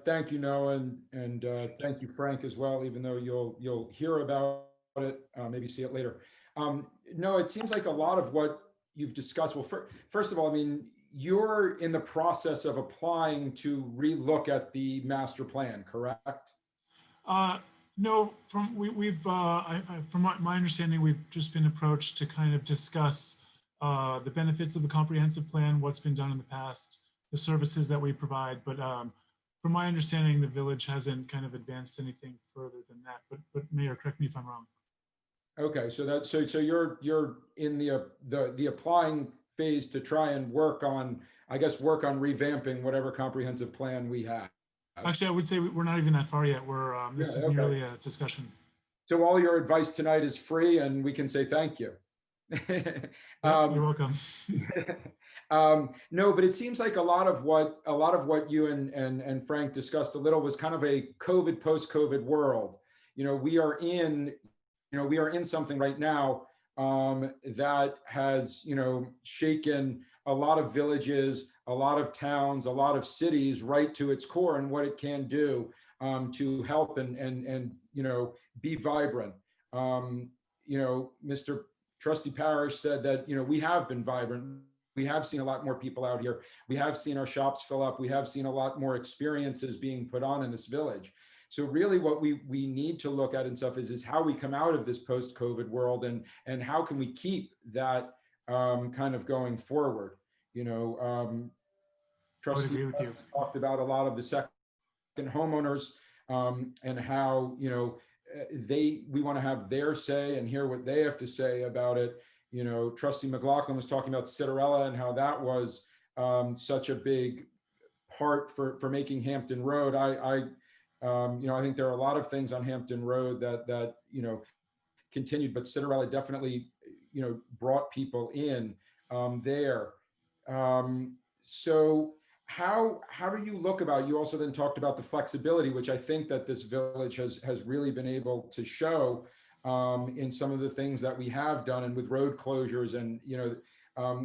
S6: Thank you, Noah, and thank you, Frank, as well, even though you'll hear about it, maybe see it later. No, it seems like a lot of what you've discussed, well, first of all, I mean, you're in the process of applying to relook at the master plan, correct?
S3: No, from my understanding, we've just been approached to kind of discuss the benefits of the comprehensive plan, what's been done in the past, the services that we provide. But from my understanding, the village hasn't kind of advanced anything further than that. But Mayor, correct me if I'm wrong.
S6: Okay, so you're in the applying phase to try and work on, I guess, work on revamping whatever comprehensive plan we have.
S3: Actually, I would say we're not even that far yet. This is
S6: okay.
S3: merely a discussion.
S6: So all your advice tonight is free, and we can say thank you.
S3: You're welcome.
S6: No, but it seems like a lot of what you and Frank discussed a little was kind of a COVID, post-COVID world. We are in something right now that has, shaken a lot of villages, a lot of towns, a lot of cities right to its core, and what it can do to help and be vibrant. Mr. Trustee Parrish said that, we have been vibrant. We have seen a lot more people out here. We have seen our shops fill up. We have seen a lot more experiences being put on in this village. So really what we need to look at and stuff is how we come out of this post-COVID world, and how can we keep that kind of going forward. Trustee talked about a lot of the second homeowners and how, we want to have their say and hear what they have to say about it. Trustee McLaughlin was talking about Citarella and how that was such a big part for making Hampton Road. I think there are a lot of things on Hampton Road that continued, but Citarella definitely, brought people in there. So how do you look about, you also then talked about the flexibility, which I think that this village has really been able to show in some of the things that we have done, and with road closures, and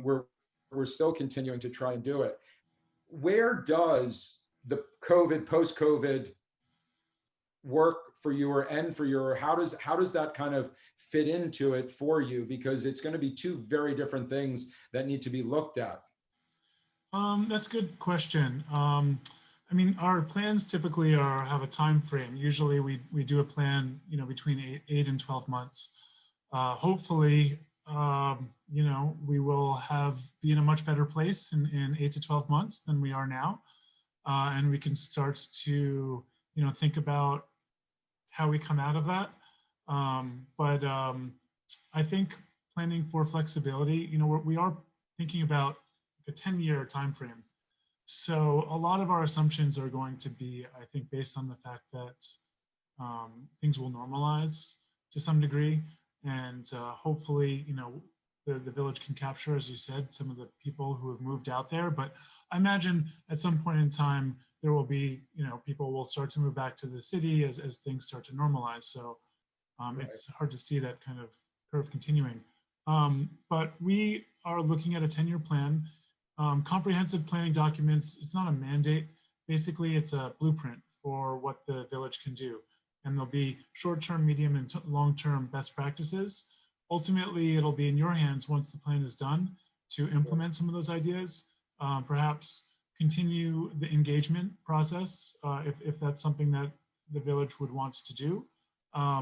S6: we're still continuing to try and do it. Where does the COVID, post-COVID work for you, or end for you, or how does that kind of fit into it for you? Because it's going to be two very different things that need to be looked at.
S3: That's a good question. I mean, our plans typically have a time frame. Usually we do a plan, between 8 and 12 months. Hopefully, we will be in a much better place in 8 to 12 months than we are now. And we can start to, think about how we come out of that. But I think planning for flexibility, we are thinking about a 10-year time frame. So a lot of our assumptions are going to be, I think, based on the fact that things will normalize to some degree, and hopefully, the village can capture, as you said, some of the people who have moved out there. But I imagine at some point in time, there will be, people will start to move back to the city as things start to normalize. So it's hard to see that kind of curve continuing. But we are looking at a 10-year plan. Comprehensive planning documents, it's not a mandate. Basically, it's a blueprint for what the village can do. And there'll be short-term, medium, and long-term best practices. Ultimately, it'll be in your hands once the plan is done to implement some of those ideas. Perhaps continue the engagement process if that's something that the village would want to do.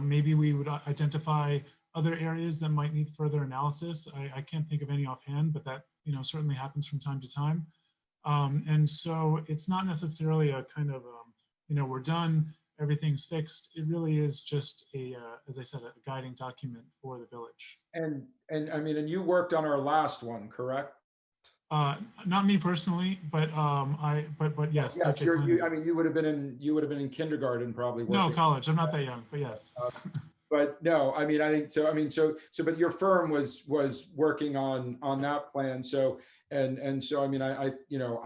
S3: Maybe we would identify other areas that might need further analysis. I can't think of any offhand, but that certainly happens from time to time. And so it's not necessarily a kind of we're done, everything's fixed. It really is just as I said, a guiding document for the village.
S6: And I mean, and you worked on our last one, correct?
S3: Not me personally, but but yes.
S6: Yes, you would have been in kindergarten probably.
S3: No, college. I'm not that young, but yes.
S6: But no, I mean, I think so. I mean, so, but your firm was working on that plan. So, and so, I mean, I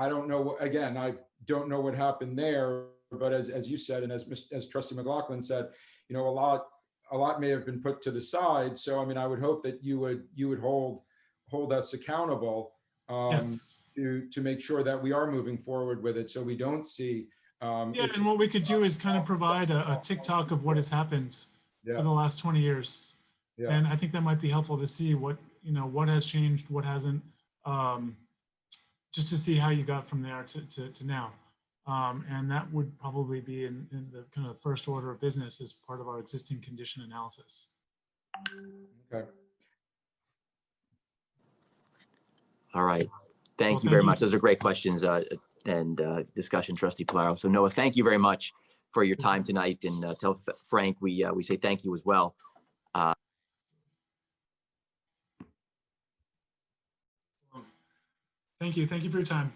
S6: don't know, again, I don't know what happened there, but as you said, and as Trustee McLaughlin said, a lot a lot may have been put to the side. So, I mean, I would hope that you would hold us accountable
S3: Yes.
S6: to make sure that we are moving forward with it, so we don't see.
S3: Yeah, and what we could do is kind of provide a TikTok of what has happened for the last 20 years.
S6: Yeah.
S3: And I think that might be helpful to see what, what has changed, what hasn't, just to see how you got from there to now. And that would probably be in the kind of first order of business as part of our existing condition analysis.
S6: Okay.
S1: All right. Thank
S3: Well,
S1: you very
S3: thank you.
S1: much. Those are great questions and discussion, Trustee Polaro. So Noah, thank you very much for your time tonight, and tell Frank we say thank you as well.
S3: Thank you. Thank you for your time.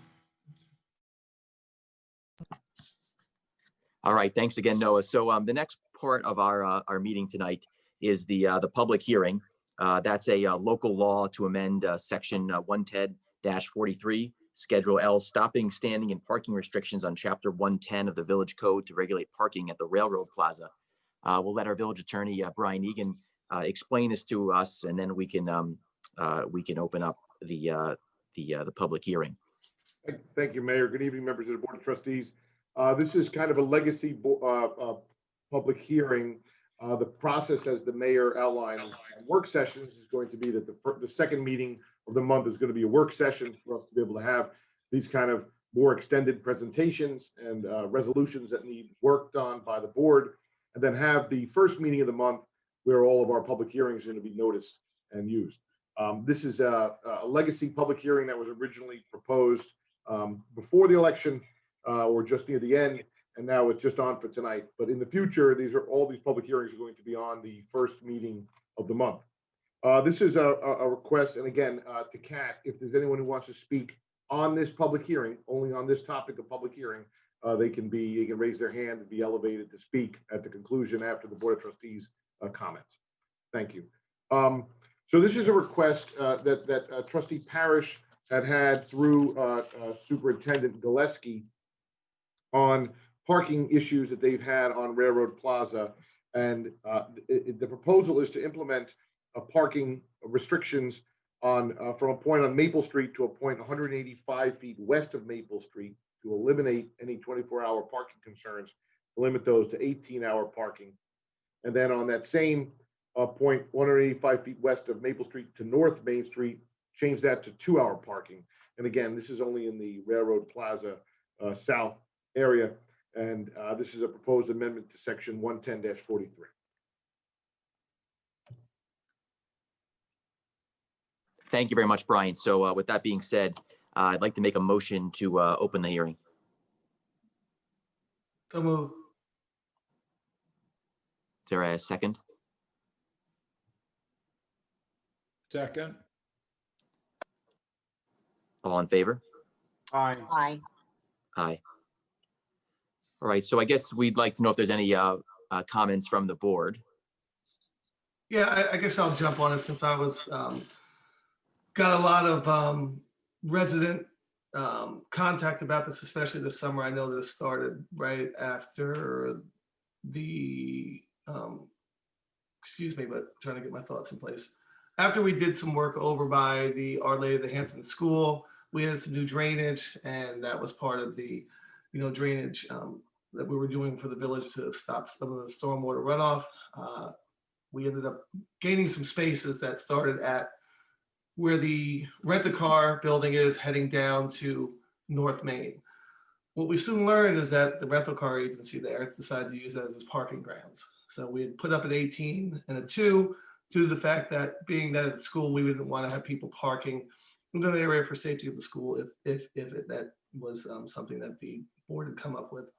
S1: All right. Thanks again, Noah. So the next part of our meeting tonight is the public hearing. That's a local law to amend section 110-43, Schedule L, stopping, standing, and parking restrictions on Chapter 110 of the Village Code to regulate parking at the Railroad Plaza. We'll let our village attorney, Brian Egan, explain this to us, and then we can open up the public hearing.
S10: Thank you, Mayor. Good evening, members of the Board of Trustees. This is kind of a legacy public hearing. The process, as the mayor outlined, work sessions is going to be that the second meeting of the month is going to be a work session for us to be able to have these kind of more extended presentations and resolutions that need worked on by the board, and then have the first meeting of the month where all of our public hearings are going to be noticed and used. This is a legacy public hearing that was originally proposed before the election or just near the end, and now it's just on for tonight. But in the future, all these public hearings are going to be on the first meeting of the month. This is a request, and again, to Kat, if there's anyone who wants to speak on this public hearing, only on this topic of public hearing, they can raise their hand and be elevated to speak at the conclusion after the Board of Trustees comments. Thank you. So this is a request that Trustee Parrish had through Superintendent Gillespie on parking issues that they've had on Railroad Plaza. And the proposal is to implement parking restrictions on from a point on Maple Street to a point 185 feet west of Maple Street to eliminate any 24-hour parking concerns, limit those to 18-hour parking. And then on that same point 185 feet west of Maple Street to North Main Street, change that to 2-hour parking. And again, this is only in the Railroad Plaza South area. And this is a proposed amendment to section 110-43.
S1: Thank you very much, Brian. So with that being said, I'd like to make a motion to open the hearing.
S9: So move.
S1: Is there a second?
S6: Second.
S1: All in favor?
S8: Aye.
S5: Aye.
S1: Aye. All right. So I guess we'd like to know if there's any comments from the board.
S9: Yeah, I guess I'll jump on it since I was got a lot of resident contact about this, especially this summer. I know this started right after the, excuse me, but trying to get my thoughts in place. After we did some work over by the Our Lady of the Hampton School, we had some new drainage, and that was part of the, drainage that we were doing for the village to stop some of the stormwater runoff. We ended up gaining some spaces that started at where the rent-a-car building is, heading down to North Main. What we soon learned is that the rental car agency there decided to use that as parking grounds. So we had put up an 18 and a 2 due to the fact that being that at the school, we didn't want to have people parking in the area for safety of the school if that was something that the board had come up with.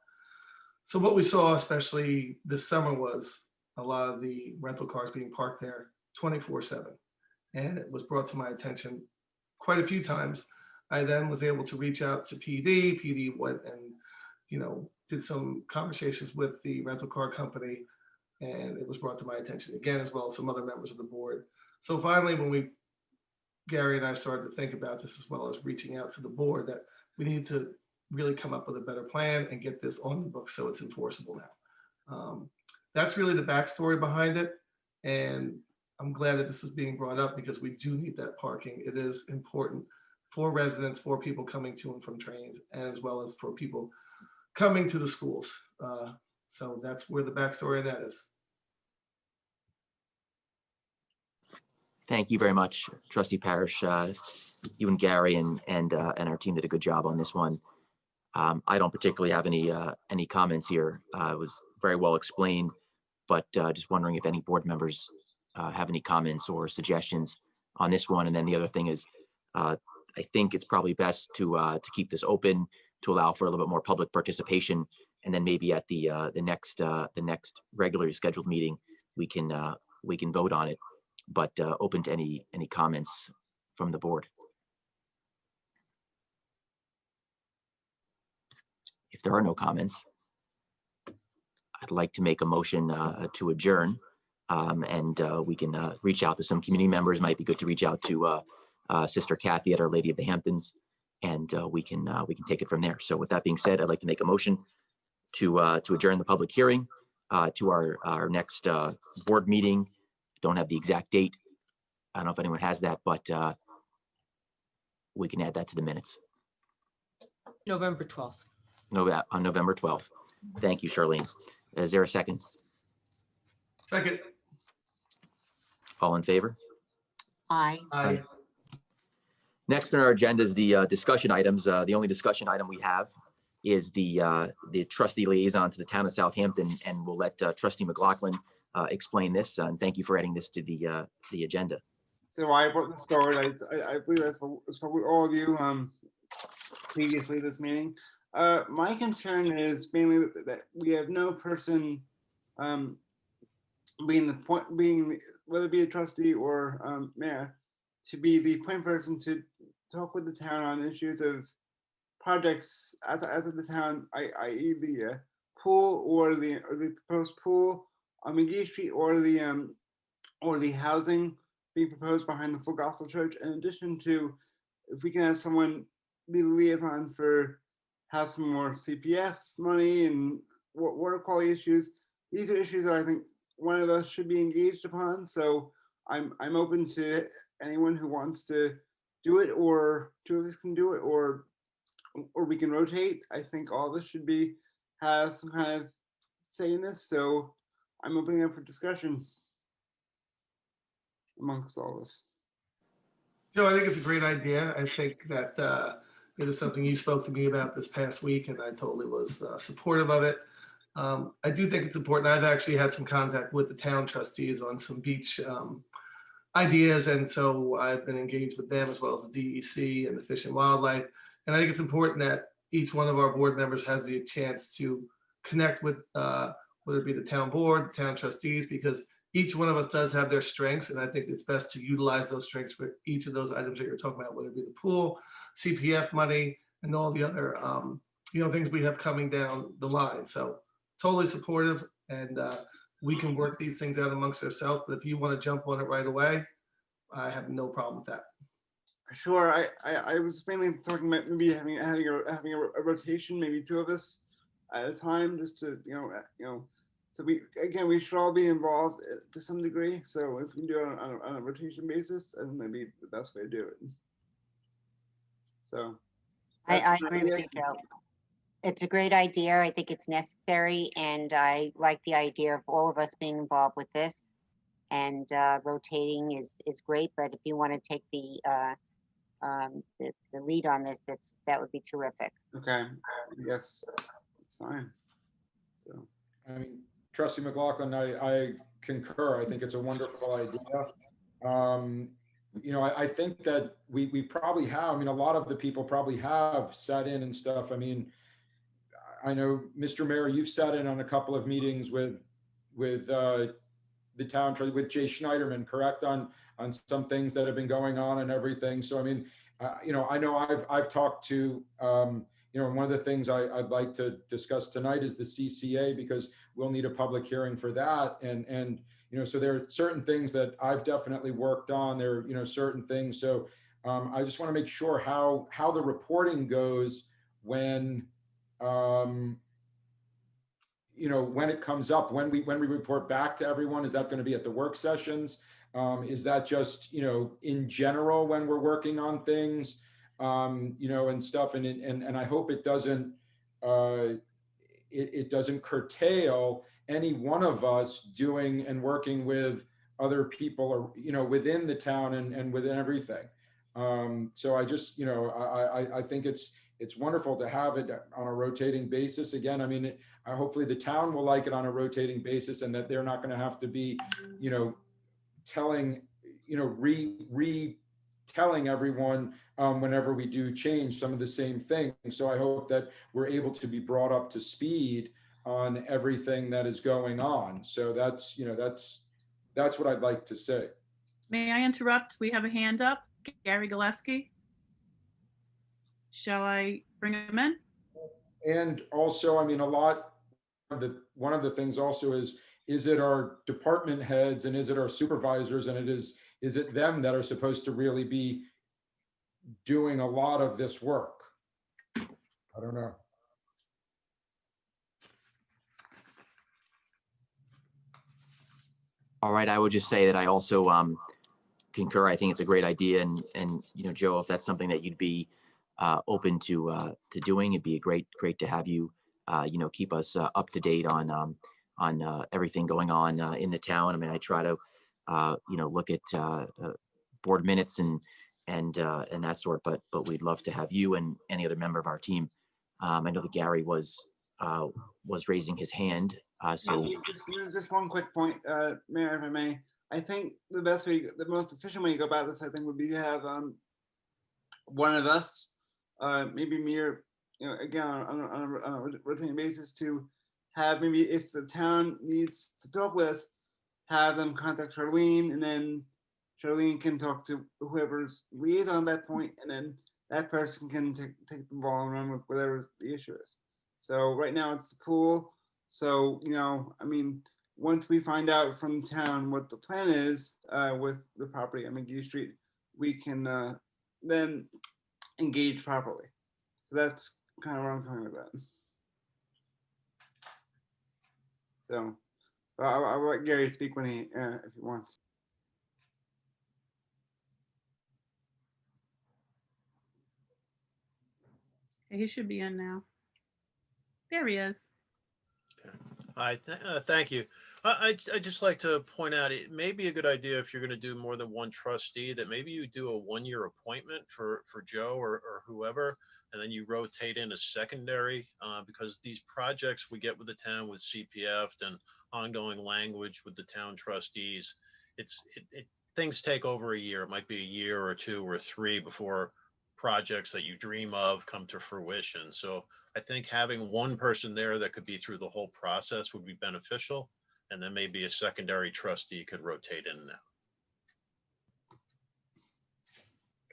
S9: So what we saw, especially this summer, was a lot of the rental cars being parked there 24/7. And it was brought to my attention quite a few times. I then was able to reach out to PD. PD went and, did some conversations with the rental car company, and it was brought to my attention again, as well as some other members of the board. So finally, when Gary and I started to think about this, as well as reaching out to the board, that we need to really come up with a better plan and get this on the books so it's enforceable now. That's really the backstory behind it. And I'm glad that this is being brought up because we do need that parking. It is important for residents, for people coming to and from trains, as well as for people coming to the schools. So that's where the backstory of that is.
S1: Thank you very much, Trustee Parrish. You and Gary and our team did a good job on this one. I don't particularly have any comments here. It was very well explained, but just wondering if any board members have any comments or suggestions on this one. And then the other thing is, I think it's probably best to keep this open to allow for a little bit more public participation, and then maybe at the next regularly scheduled meeting we can vote on it. But open to any comments from the board. If there are no comments, I'd like to make a motion to adjourn, and we can reach out to some community members. Might be good to reach out to Sister Kathy at Our Lady of the Hamptons, and we can take it from there. So with that being said, I'd like to make a motion to adjourn the public hearing to our next board meeting. Don't have the exact date. I don't know if anyone has that, but we can add that to the minutes.
S4: November 12th.
S1: No, on November 12th. Thank you, Charlene. Is there a second?
S9: Second.
S1: All in favor?
S5: Aye.
S9: Aye.
S1: Next on our agenda is the discussion items. The only discussion item we have is the trustee liaison to the town of Southampton, and we'll let Trustee McLaughlin explain this. And thank you for adding this to the agenda.
S8: So I brought this forward. I believe that's probably all of you previously this meeting. My concern is mainly that we have no person being whether it be a trustee or mayor, to be the point person to talk with the town on issues of projects as of the town, i.e. the pool or the proposed pool on McGee Street, or the housing being proposed behind the Full Gospel Church. In addition to, if we can have someone be the liaison for have some more CPF money and water quality issues. These are issues that I think one of us should be engaged upon. So I'm open to anyone who wants to do it, or two of us can do it, or we can rotate. I think all of us should have some kind of say in this. So I'm opening up for discussion amongst all of us.
S9: Joe, I think it's a great idea. I think that it is something you spoke to me about this past week, and I totally was supportive of it. I do think it's important. I've actually had some contact with the town trustees on some beach ideas, and so I've been engaged with them as well as the DEC and the Fish and Wildlife. And I think it's important that each one of our board members has the chance to connect with whether it be the town board, the town trustees, because each one of us does have their strengths, and I think it's best to utilize those strengths for each of those items that you're talking about, whether it be the pool, CPF money, and all the other things we have coming down the line. So totally supportive, and we can work these things out amongst ourselves. But if you want to jump on it right away, I have no problem with that.
S8: Sure. I was mainly talking about maybe having a rotation, maybe two of us at a time, just to So we should all be involved to some degree. So if we can do it on a rotation basis, I think that'd be the best way to do it. So
S5: I agree with you, Joe. It's a great idea. I think it's necessary, and I like the idea of all of us being involved with this. And rotating is great, but if you want to take the lead on this, that would be terrific.
S8: Okay, yes, it's fine. So
S6: I mean, Trustee McLaughlin, I concur. I think it's a wonderful idea. I think that we probably have, a lot of the people probably have sat in and stuff. I mean, I know, Mr. Mayor, you've sat in on a couple of meetings with the town, with Jay Schneiderman, correct, on some things that have been going on and everything. So, I mean, I know I've talked to, one of the things I'd like to discuss tonight is the CCA, because we'll need a public hearing for that. And so there are certain things that I've definitely worked on. There are, certain things. So I just want to make sure how the reporting goes when, you know, when it comes up, when we report back to everyone, is that going to be at the work sessions? Is that just, you know, in general when we're working on things, you know, and stuff? And I hope it doesn't, it doesn't curtail any one of us doing and working with other people, or, you know, within the town and within everything. So I just, you know, I think it's wonderful to have it on a rotating basis. Again, I mean, hopefully the town will like it on a rotating basis, and that they're not going to have to be, you know, telling, you know, retelling everyone whenever we do change some of the same things. So I hope that we're able to be brought up to speed on everything that is going on. So that's, you know, that's what I'd like to say.
S2: May I interrupt? We have a hand up. Gary Gillespie. Shall I bring him in?
S6: And also, I mean, one of the things also is it our department heads and is it our supervisors, and is it them that are supposed to really be doing a lot of this work? I don't know.
S1: All right, I would just say that I also concur. I think it's a great idea, and you know, Joe, if that's something that you'd be open to doing, it'd be great to have you, you know, keep us up to date on everything going on in the town. I mean, I try to, you know, look at board minutes and that sort, but we'd love to have you and any other member of our team. I know that Gary was raising his hand. So
S8: Just one quick point, Mayor, if I may. I think the most efficient way to go about this, I think, would be to have one of us, maybe me, or, you know, again, on a rotating basis, to have, maybe if the town needs to talk with us, have them contact Charlene, and then Charlene can talk to whoever's liaison at that point, and then that person can take the ball and run with whatever the issue is. So right now it's the pool. So, you know, I mean, once we find out from the town what the plan is with the property on McGee Street, we can then engage properly. So that's kind of where I'm coming with that. So I'll let Gary speak when if he wants.
S2: Okay, he should be in now. There he is.
S11: Hi, thank you. I'd just like to point out, it may be a good idea if you're going to do more than one trustee, that maybe you do a one-year appointment for Joe or whoever, and then you rotate in a secondary, because these projects we get with the town with CPF and ongoing language with the town trustees, things take over a year. It might be a year or two or three before projects that you dream of come to fruition. So I think having one person there that could be through the whole process would be beneficial. And then maybe a secondary trustee could rotate in now.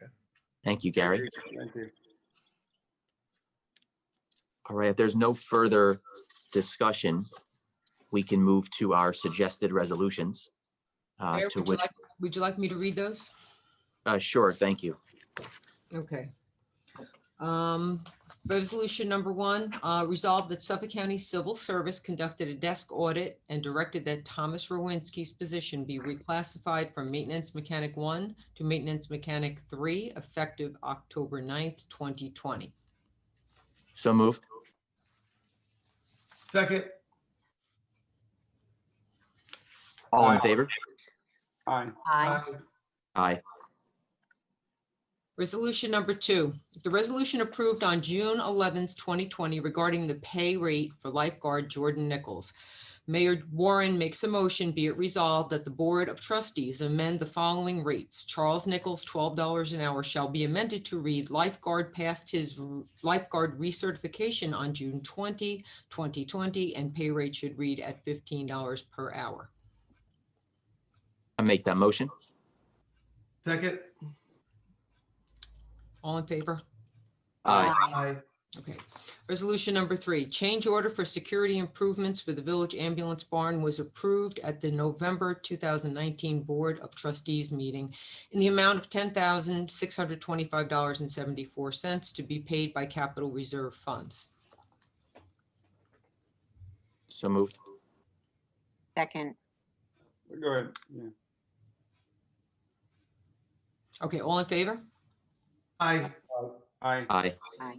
S11: Okay.
S1: thank you, Gary.
S8: Thank you.
S1: All right, if there's no further discussion, we can move to our suggested resolutions.
S4: Mayor,
S1: To
S4: would
S1: which,
S4: you like me to read those?
S1: sure, thank you.
S4: Okay. Resolution number 1, resolved that Suffolk County Civil Service conducted a desk audit and directed that Thomas Rowinski's position be reclassified from Maintenance Mechanic 1 to Maintenance Mechanic 3, effective October 9th, 2020.
S1: So moved.
S9: Second.
S1: All in favor?
S8: Aye.
S5: Aye.
S1: Aye.
S4: Resolution number 2, the resolution approved on June 11th, 2020 regarding the pay rate for lifeguard Jordan Nichols. Mayor Warren makes a motion, be it resolved that the Board of Trustees amend the following rates. Charles Nichols, $12 an hour, shall be amended to read lifeguard passed his lifeguard recertification on June 20, 2020, and pay rate should read at $15 per hour.
S1: I make that motion.
S9: Second.
S4: All in favor?
S1: Aye.
S9: Aye.
S4: Okay. Resolution number 3, change order for security improvements for the village ambulance barn was approved at the November 2019 Board of Trustees meeting in the amount of $10,625.74 to be paid by capital reserve funds.
S1: So moved.
S5: Second,
S8: Go ahead. Yeah.
S4: Okay, all in favor?
S9: Aye.
S8: Aye.
S1: Aye.
S5: aye.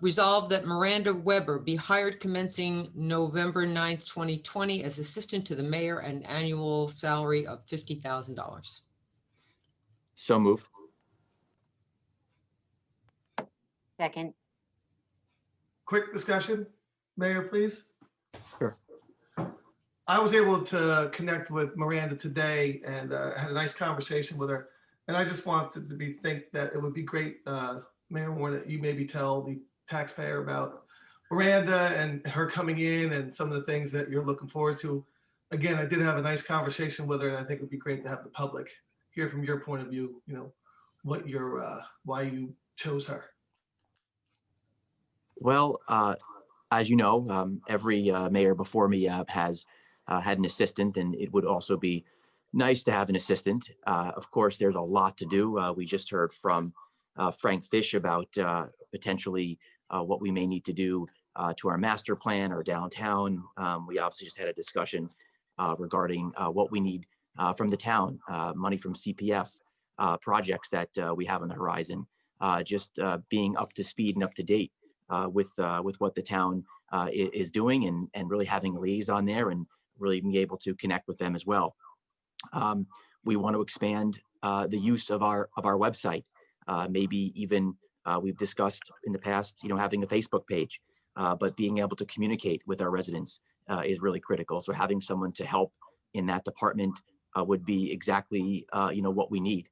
S4: Resolved that Miranda Weber be hired commencing November 9th, 2020 as assistant to the mayor at an annual salary of $50,000.
S1: So moved.
S5: Second,
S9: Quick discussion, Mayor, please.
S1: Sure.
S9: I was able to connect with Miranda today and had a nice conversation with her. And I just wanted to think that it would be great, Mayor Warren, that you maybe tell the taxpayer about Miranda and her coming in and some of the things that you're looking forward to. Again, I did have a nice conversation with her, and I think it would be great to have the public hear from your point of view, what your, why you chose her.
S1: Well, as you know, every mayor before me has had an assistant, and it would also be nice to have an assistant. Of course, there's a lot to do. We just heard from Frank Fish about potentially what we may need to do to our master plan or downtown. We obviously just had a discussion regarding what we need from the town, money from CPF, projects that we have on the horizon, just being up to speed and up to date with what the town is doing, and really having a liaison there and really being able to connect with them as well. We want to expand the use of our website. Maybe even we've discussed in the past, having a Facebook page, but being able to communicate with our residents is really critical. So having someone to help in that department would be exactly what we need.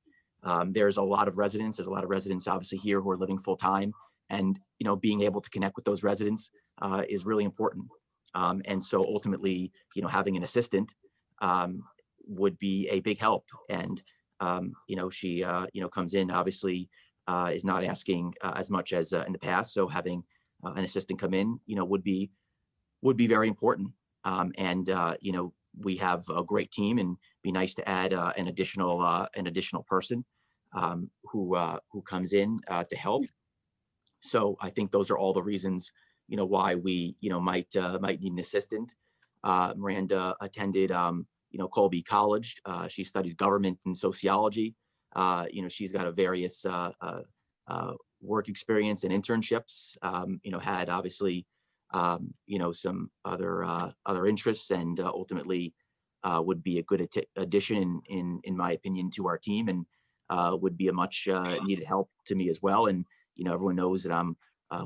S1: There's a lot of residents. There's a lot of residents obviously here who are living full time, and being able to connect with those residents is really important. And so ultimately, having an assistant would be a big help. And she comes in, obviously is not asking as much as in the past. So having an assistant come in, would be very important. We have a great team, and be nice to add an additional person who comes in to help. So I think those are all the reasons, why we, might need an assistant. Miranda attended, Colby College. She studied government and sociology. She's got a various work experience and internships. Had obviously, some other interests, and ultimately would be a good addition, in my opinion, to our team, and would be a much needed help to me as well. And everyone knows that I'm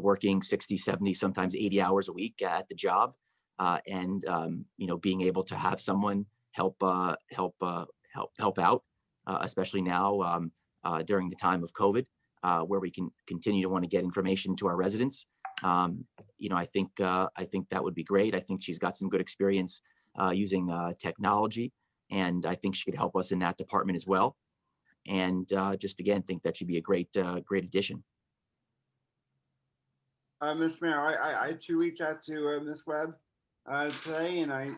S1: working 60, 70, sometimes 80 hours a week at the job. And being able to have someone help out, especially now during the time of COVID, where we can continue to want to get information to our residents. I think that would be great. I think she's got some good experience using technology, and I think she could help us in that department as well. And just again, think that should be a great addition.
S8: Mr. Mayor, I too reached out to Ms. Webb today, and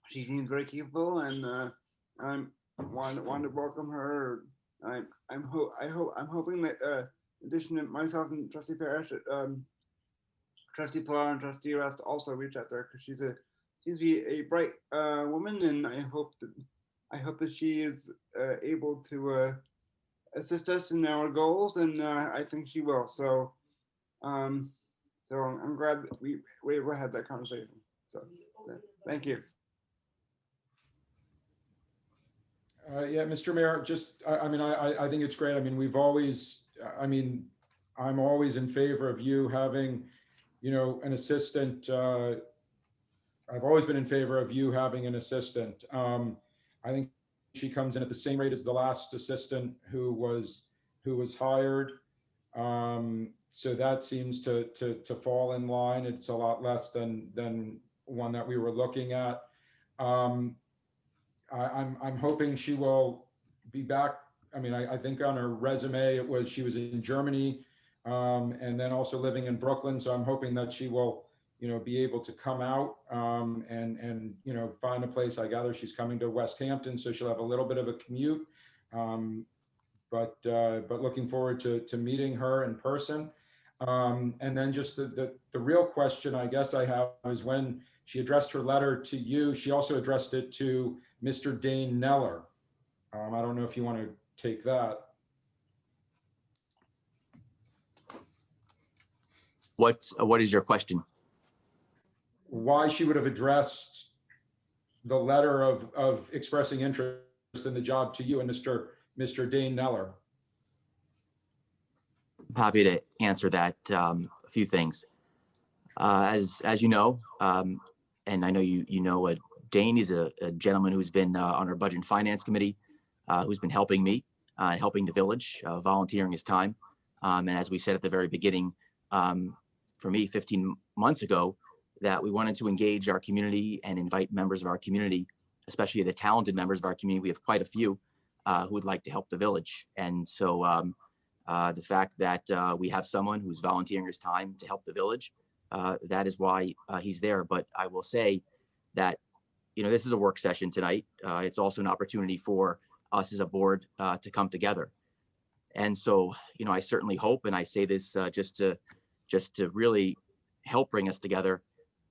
S8: she seems very capable, and I want to welcome her. I'm hoping that in addition to myself and Trustee Parrish, Trustee Pilar and Trustee Rest also reach out there, because she's a bright woman, and I hope that she is able to assist us in our goals, and I think she will. So I'm glad that we were able to have that conversation. So thank you.
S6: Yeah, Mr. Mayor, I think it's great. I'm always in favor of you having, an assistant. I've always been in favor of you having an assistant. I think she comes in at the same rate as the last assistant who was hired. So that seems to fall in line. It's a lot less than one that we were looking at. I'm hoping she will be back. I think on her resume she was in Germany, and then also living in Brooklyn. So I'm hoping that she will, be able to come out and find a place. I gather she's coming to West Hampton, so she'll have a little bit of a commute. But looking forward to meeting her in person. And then just the real question I guess I have is when she addressed her letter to you, she also addressed it to Mr. Dane Neller. I don't know if you want to take that.
S1: What is your question?
S6: Why she would have addressed the letter of expressing interest in the job to you and Mr. Dane Neller.
S1: Happy to answer that. A few things. As you know, and I know you know, Dane is a gentleman who's been on our Budget and Finance Committee, who's been helping me, helping the village, volunteering his time. And as we said at the very beginning, for me 15 months ago, that we wanted to engage our community and invite members of our community, especially the talented members of our community. We have quite a few who would like to help the village. And so the fact that we have someone who's volunteering his time to help the village, that is why he's there. But I will say that, this is a work session tonight. It's also an opportunity for us as a board to come together. And so, I certainly hope, and I say this just to really help bring us together.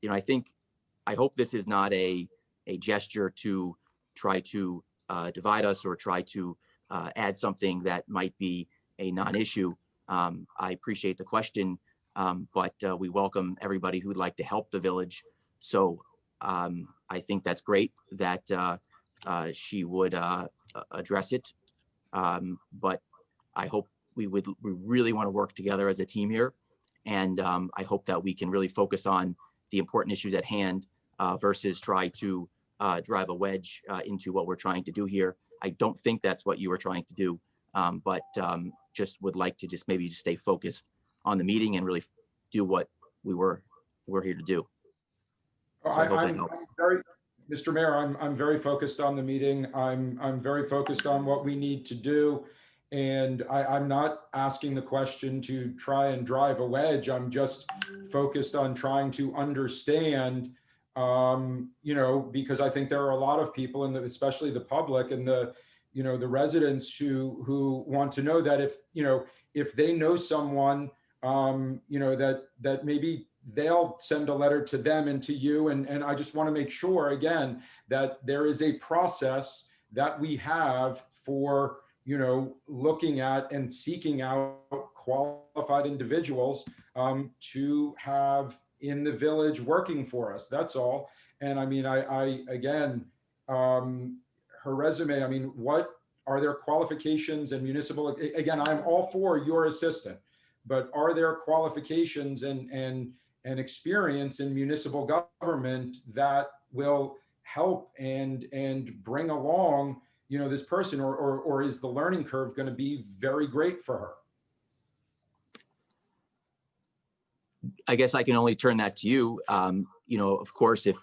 S1: I hope this is not a gesture to try to divide us or try to add something that might be a non-issue. I appreciate the question, but we welcome everybody who'd like to help the village. So I think that's great that she would address it. But I hope we really want to work together as a team here. And I hope that we can really focus on the important issues at hand versus try to drive a wedge into what we're trying to do here. I don't think that's what you were trying to do, but just would like to maybe stay focused on the meeting and really do what we're here to do. So I hope that helps.
S6: Mr. Mayor, I'm very focused on the meeting. I'm very focused on what we need to do. And I'm not asking the question to try and drive a wedge. I'm just focused on trying to understand, because I think there are a lot of people, and especially the public and the residents who want to know that if they know someone, that maybe they'll send a letter to them and to you. And I just want to make sure, again, that there is a process that we have for looking at and seeking out qualified individuals to have in the village working for us. That's all. And I mean, I again, her resume, I mean, what are their qualifications and municipal, again, I'm all for your assistant, but are there qualifications and experience in municipal government that will help and bring along this person, or is the learning curve going to be very great for her?
S1: I guess I can only turn that to you. Of course, if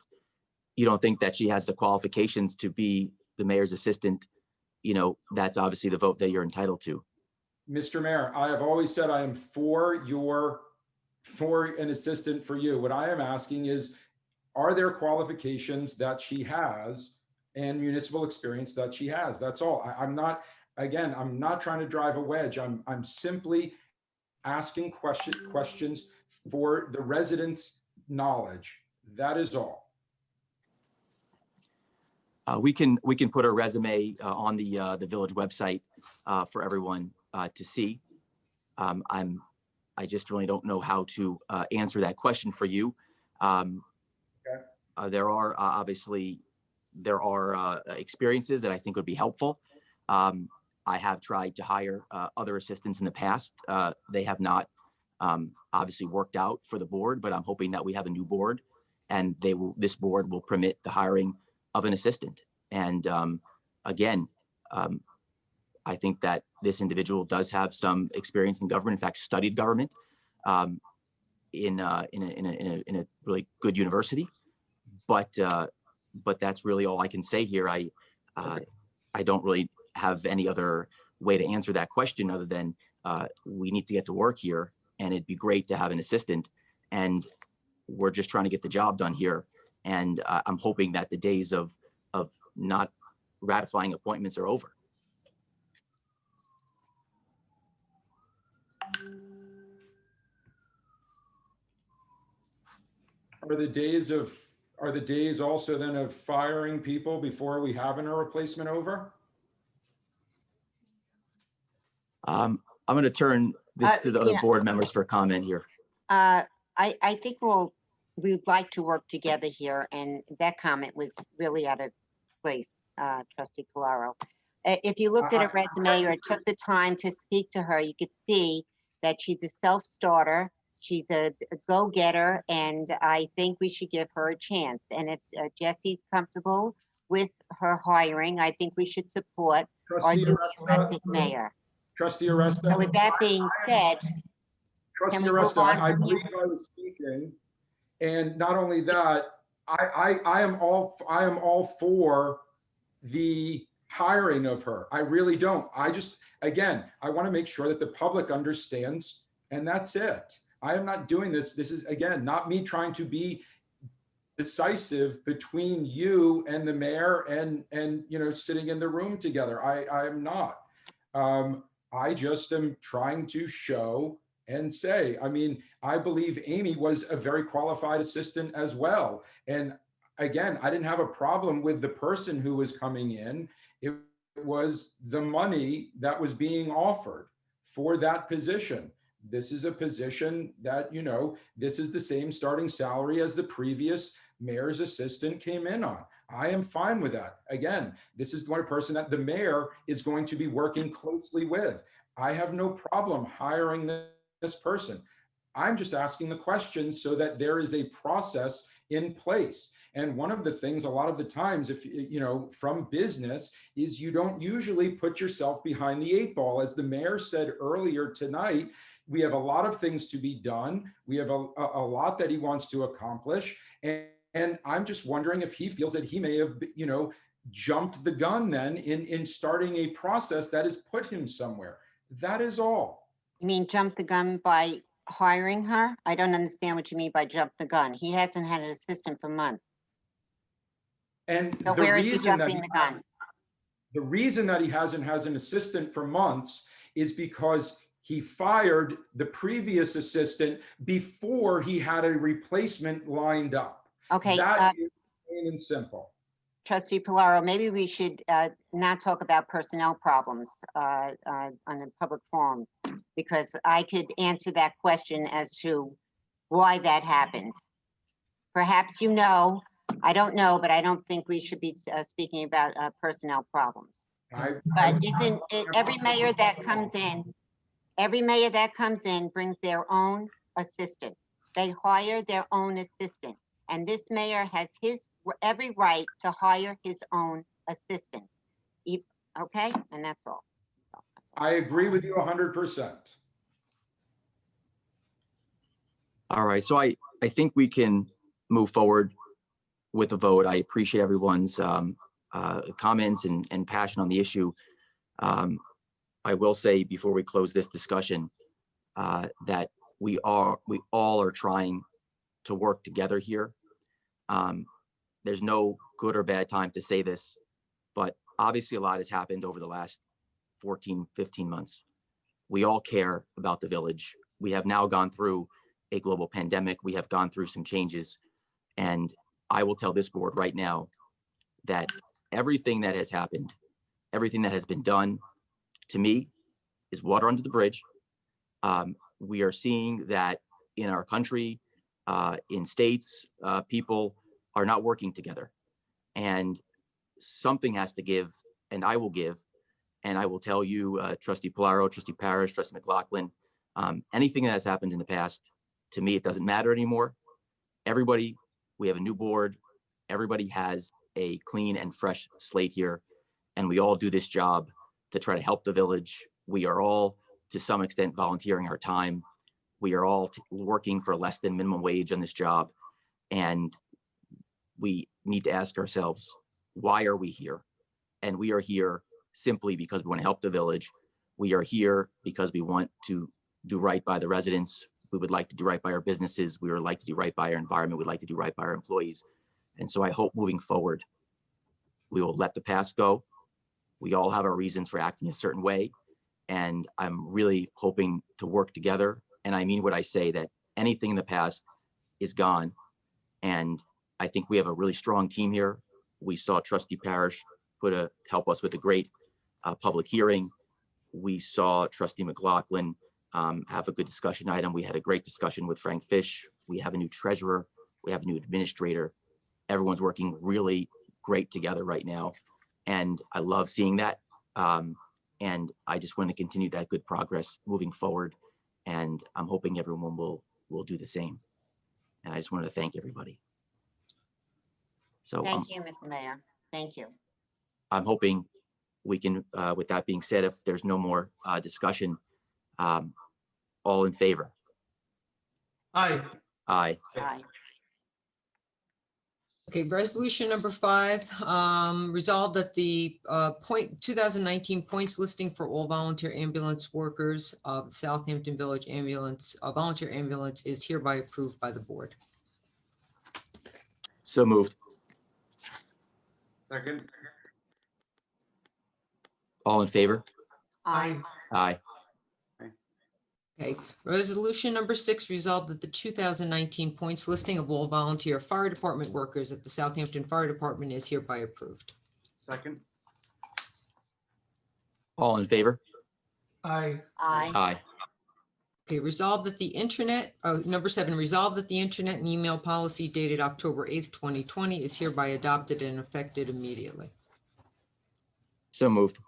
S1: you don't think that she has the qualifications to be the mayor's assistant, that's obviously the vote that you're entitled to.
S6: Mr. Mayor, I have always said I am for an assistant for you. What I am asking is, are there qualifications that she has and municipal experience that she has? That's all. I'm not trying to drive a wedge. I'm simply asking questions for the residents' knowledge. That is all.
S1: We can put her resume on the village website for everyone to see. I just really don't know how to answer that question for you. There are obviously experiences that I think would be helpful. I have tried to hire other assistants in the past. They have not obviously worked out for the board, but I'm hoping that we have a new board and this board will permit the hiring of an assistant. And again, I think that this individual does have some experience in government, in fact, studied government in a really good university. But that's really all I can say here. I don't really have any other way to answer that question other than we need to get to work here, and it'd be great to have an assistant. And we're just trying to get the job done here. And I'm hoping that the days of not ratifying appointments are over.
S6: are the days also then of firing people before we have a replacement over?
S1: I'm going to turn this to the other
S5: yeah.
S1: board members for comment here.
S5: I think we'd like to work together here, and that comment was really out of place, Trustee Polaro. If you looked at her resume or took the time to speak to her, you could see that she's a self-starter, she's a go-getter, and I think we should give her a chance. And if Jesse's comfortable with her hiring, I think we should support our
S6: Trustee
S5: new
S6: Aresta,
S5: elected mayor.
S6: Trustee Aresta.
S5: So with that being said,
S6: Trustee
S5: can we move
S6: Aresta,
S5: on
S6: I
S5: from
S6: believe
S5: here?
S6: I was speaking, and not only that, I am all for the hiring of her. I really don't. I just, again, I want to make sure that the public understands, and that's it. I am not doing this. This is, again, not me trying to be decisive between you and the mayor and sitting in the room together. I am not. I just am trying to show and say, I mean, I believe Amy was a very qualified assistant as well. And again, I didn't have a problem with the person who was coming in. It was the money that was being offered for that position. This is a position that, this is the same starting salary as the previous mayor's assistant came in on. I am fine with that. Again, this is one person that the mayor is going to be working closely with. I have no problem hiring this person. I'm just asking the questions so that there is a process in place. And one of the things a lot of the times, if from business, is you don't usually put yourself behind the 8 ball. As the mayor said earlier tonight, we have a lot of things to be done. We have a lot that he wants to accomplish. And I'm just wondering if he feels that he may have, jumped the gun then in starting a process that has put him somewhere. That is all.
S5: You mean jump the gun by hiring her? I don't understand what you mean by jump the gun. He hasn't had an assistant for months.
S6: And
S5: So where is he jumping the gun?
S6: The reason that he hasn't has an assistant for months is because he fired the previous assistant before he had a replacement lined up.
S5: Okay.
S6: That is plain and simple.
S5: Trustee Polaro, maybe we should not talk about personnel problems on a public forum, because I could answer that question as to why that happened. Perhaps I don't know, but I don't think we should be speaking about personnel problems. But isn't it, every mayor that comes in brings their own assistant. They hire their own assistant. And this mayor has every right to hire his own assistant. Okay, and that's all.
S6: I agree with you 100%.
S1: All right, so I think we can move forward with a vote. I appreciate everyone's comments and passion on the issue. I will say before we close this discussion that we all are trying to work together here. There's no good or bad time to say this, but obviously a lot has happened over the last 14, 15 months. We all care about the village. We have now gone through a global pandemic. We have gone through some changes. And I will tell this board right now that everything that has happened, everything that has been done, to me, is water under the bridge. We are seeing that in our country, in states, people are not working together. And something has to give, and I will give. And I will tell you, Trustee Polaro, Trustee Parrish, Trustee McLaughlin, anything that has happened in the past, to me, it doesn't matter anymore. Everybody, we have a new board. Everybody has a clean and fresh slate here. And we all do this job to try to help the village. We are all, to some extent, volunteering our time. We are all working for less than minimum wage on this job. And we need to ask ourselves, why are we here? And we are here simply because we want to help the village. We are here because we want to do right by the residents. We would like to do right by our businesses. We would like to do right by our environment. We'd like to do right by our employees. And so I hope moving forward, we will let the past go. We all have our reasons for acting a certain way. And I'm really hoping to work together. And I mean what I say, that anything in the past is gone. And I think we have a really strong team here. We saw Trustee Parrish help us with a great public hearing. We saw Trustee McLaughlin have a good discussion item. We had a great discussion with Frank Fish. We have a new treasurer. We have a new administrator. Everyone's working really great together right now. And I love seeing that. And I just want to continue that good progress moving forward. And I'm hoping everyone will do the same. And I just wanted to thank everybody. So
S5: Thank you, Mr. Mayor. Thank you.
S1: I'm hoping we can, with that being said, if there's no more discussion, all in favor?
S9: Aye.
S1: Aye.
S5: Aye.
S4: Okay, resolution number 5, resolved that the 2019 points listing for all volunteer ambulance workers of Southampton Village Ambulance, volunteer ambulance is hereby approved by the board.
S1: So moved.
S8: Second.
S1: All in favor?
S5: Aye.
S1: Aye.
S4: Okay, resolution number 6, resolved that the 2019 points listing of all volunteer fire department workers at the Southampton Fire Department is hereby approved.
S8: Second.
S1: All in favor?
S9: Aye.
S5: Aye.
S1: Aye.
S4: Okay, resolved that the internet, number 7, resolved that the internet and email policy dated October 8th, 2020 is hereby adopted and effected immediately.
S1: So moved.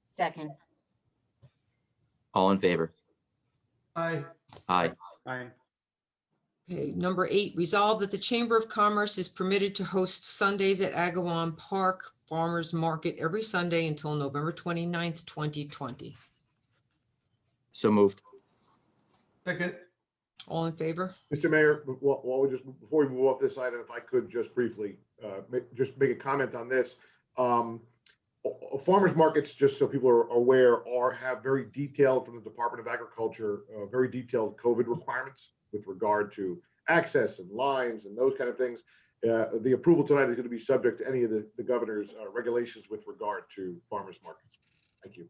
S5: Second.
S1: All in favor?
S9: Aye.
S1: Aye.
S8: Aye.
S4: Okay, number 8, resolved that the Chamber of Commerce is permitted to host Sundays at Agawam Park Farmers Market every Sunday until November 29th, 2020.
S1: So moved.
S9: Second.
S4: All in favor?
S10: Mr. Mayor, before we move off this item, if I could just briefly make a comment on this. Farmers markets, just so people are aware, have very detailed, from the Department of Agriculture, very detailed COVID requirements with regard to access and lines and those kind of things. The approval tonight is going to be subject to any of the governor's regulations with regard to farmers markets. Thank you.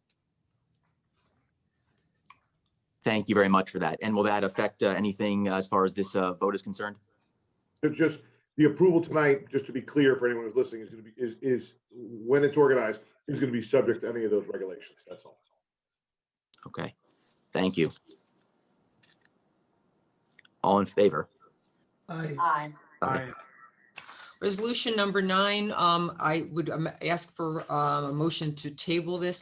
S1: Thank you very much for that. And will that affect anything as far as this vote is concerned?
S10: Just the approval tonight, just to be clear for anyone who's listening, is going to be is when it's organized is going to be subject to any of those regulations. That's all.
S1: Okay. Thank you. All in favor?
S9: Aye.
S5: Aye.
S10: Aye.
S4: Resolution number 9, I would ask for a motion to table this.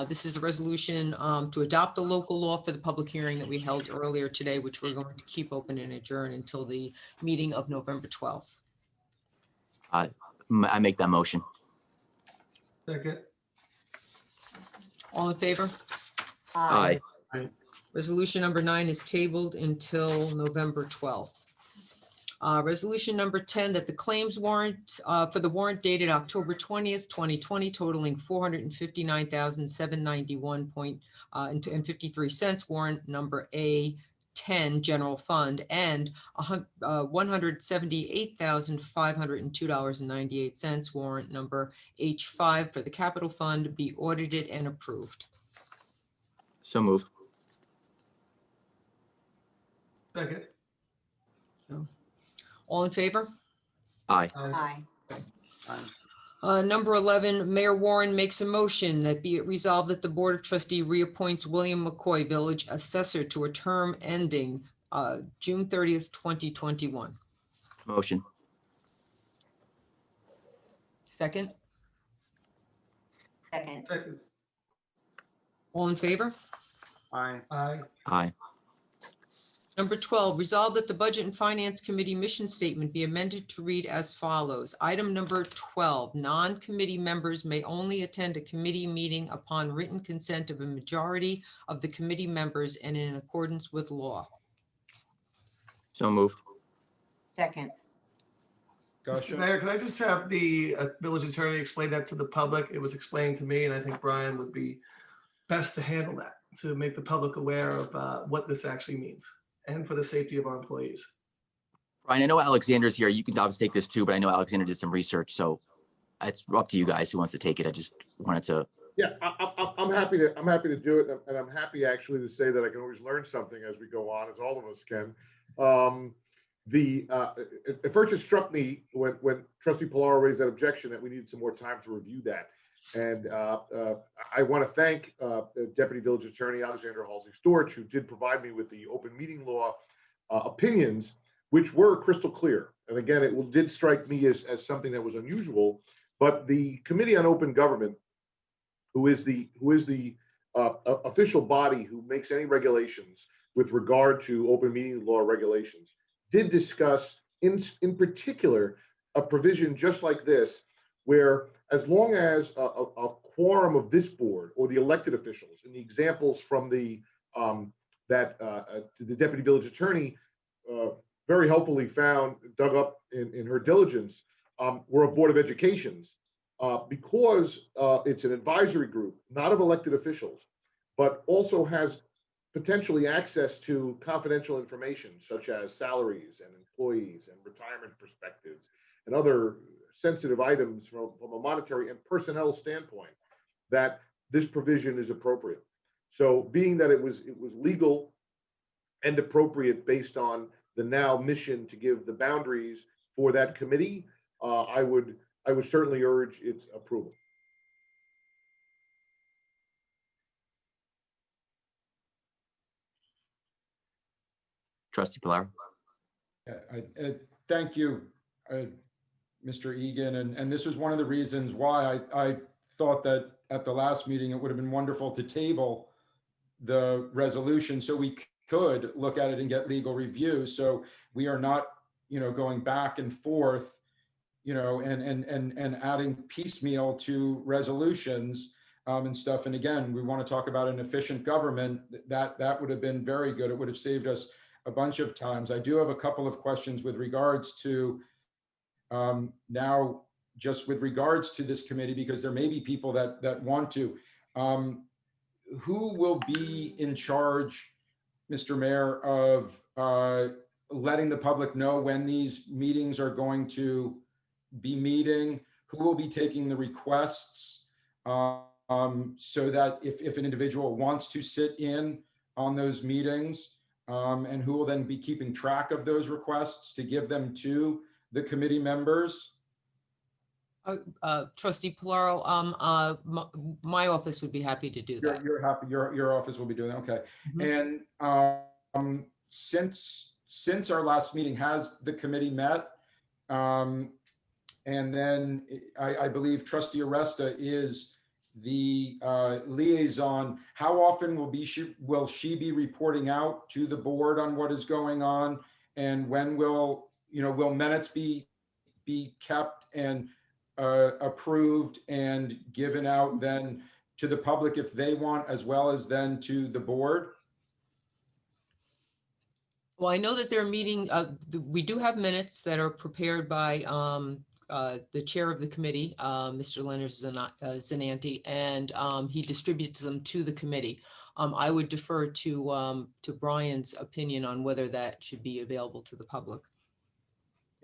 S4: This is the resolution to adopt the local law for the public hearing that we held earlier today, which we're going to keep open and adjourn until the meeting of November 12th.
S1: I make that motion.
S9: Second.
S4: All in favor?
S1: Aye.
S4: Resolution number 9 is tabled until November 12th. Resolution number 10, that the claims warrant for the warrant dated October 20th, 2020 totaling $459,791.53 warrant number A10 general fund and $178,502.98 warrant number H5 for the capital fund be audited and approved.
S1: So moved.
S9: Second.
S4: All in favor?
S1: Aye.
S5: Aye.
S4: Number 11, Mayor Warren makes a motion that be it resolved that the Board of Trustees reappoints William McCoy, Village Assessor, to a term ending June 30th, 2021.
S1: Motion.
S4: Second,
S5: Second.
S9: Second.
S4: all in favor?
S8: Aye.
S9: Aye.
S1: Aye.
S4: Number 12, resolve that the Budget and Finance Committee mission statement be amended to read as follows. Item number 12, non-committee members may only attend a committee meeting upon written consent of a majority of the committee members and in accordance with law.
S1: So moved.
S5: Second.
S9: Mr. Mayor, can I just have the village attorney explain that to the public? It was explained to me, and I think Brian would be best to handle that, to make the public aware of what this actually means and for the safety of our employees.
S1: Brian, I know Alexander's here. You can obviously take this too, but I know Alexander did some research, so it's up to you guys who wants to take it. I just wanted to.
S10: Yeah, I'm happy to do it, and I'm happy actually to say that I can always learn something as we go on, as all of us can. At first it struck me when Trustee Polaro raised that objection that we needed some more time to review that. And I want to thank Deputy Village Attorney Alexander Halsey Storch, who did provide me with the open meeting law opinions, which were crystal clear. And again, it did strike me as something that was unusual. But the Committee on Open Government, who is the official body who makes any regulations with regard to open meeting law regulations, did discuss in particular a provision just like this, where as long as a quorum of this board or the elected officials, and the examples from the Deputy Village Attorney very helpfully found, dug up in her diligence, were a Board of Educations, because it's an advisory group, not of elected officials, but also has potentially access to confidential information such as salaries and employees and retirement perspectives and other sensitive items from a monetary and personnel standpoint, that this provision is appropriate. So being that it was legal and appropriate based on the now mission to give the boundaries for that committee, I would certainly urge its approval.
S1: Trustee Polaro.
S6: Thank you, Mr. Egan. And this was one of the reasons why I thought that at the last meeting, it would have been wonderful to table the resolution so we could look at it and get legal review. So we are not, going back and forth, and adding piecemeal to resolutions and stuff. And again, we want to talk about an efficient government. That would have been very good. It would have saved us a bunch of times. I do have a couple of questions with regards to now, just with regards to this committee, because there may be people that want to. Who will be in charge, Mr. Mayor, of letting the public know when these meetings are going to be meeting? Who will be taking the requests so that if an individual wants to sit in on those meetings, and who will then be keeping track of those requests to give them to the committee members?
S4: Trustee Polaro, my office would be happy to do that.
S6: You're happy. Your office will be doing that. Okay.
S4: Mm-hmm.
S6: And since our last meeting, has the committee met? And then I believe Trustee Aresta is the liaison. How often will she be reporting out to the board on what is going on? And when will minutes be kept and approved and given out then to the public if they want, as well as then to the board?
S4: Well, I know that they're meeting, we do have minutes that are prepared by the chair of the committee, Mr. Leonard Zananti, and he distributes them to the committee. I would defer to Brian's opinion on whether that should be available to the public.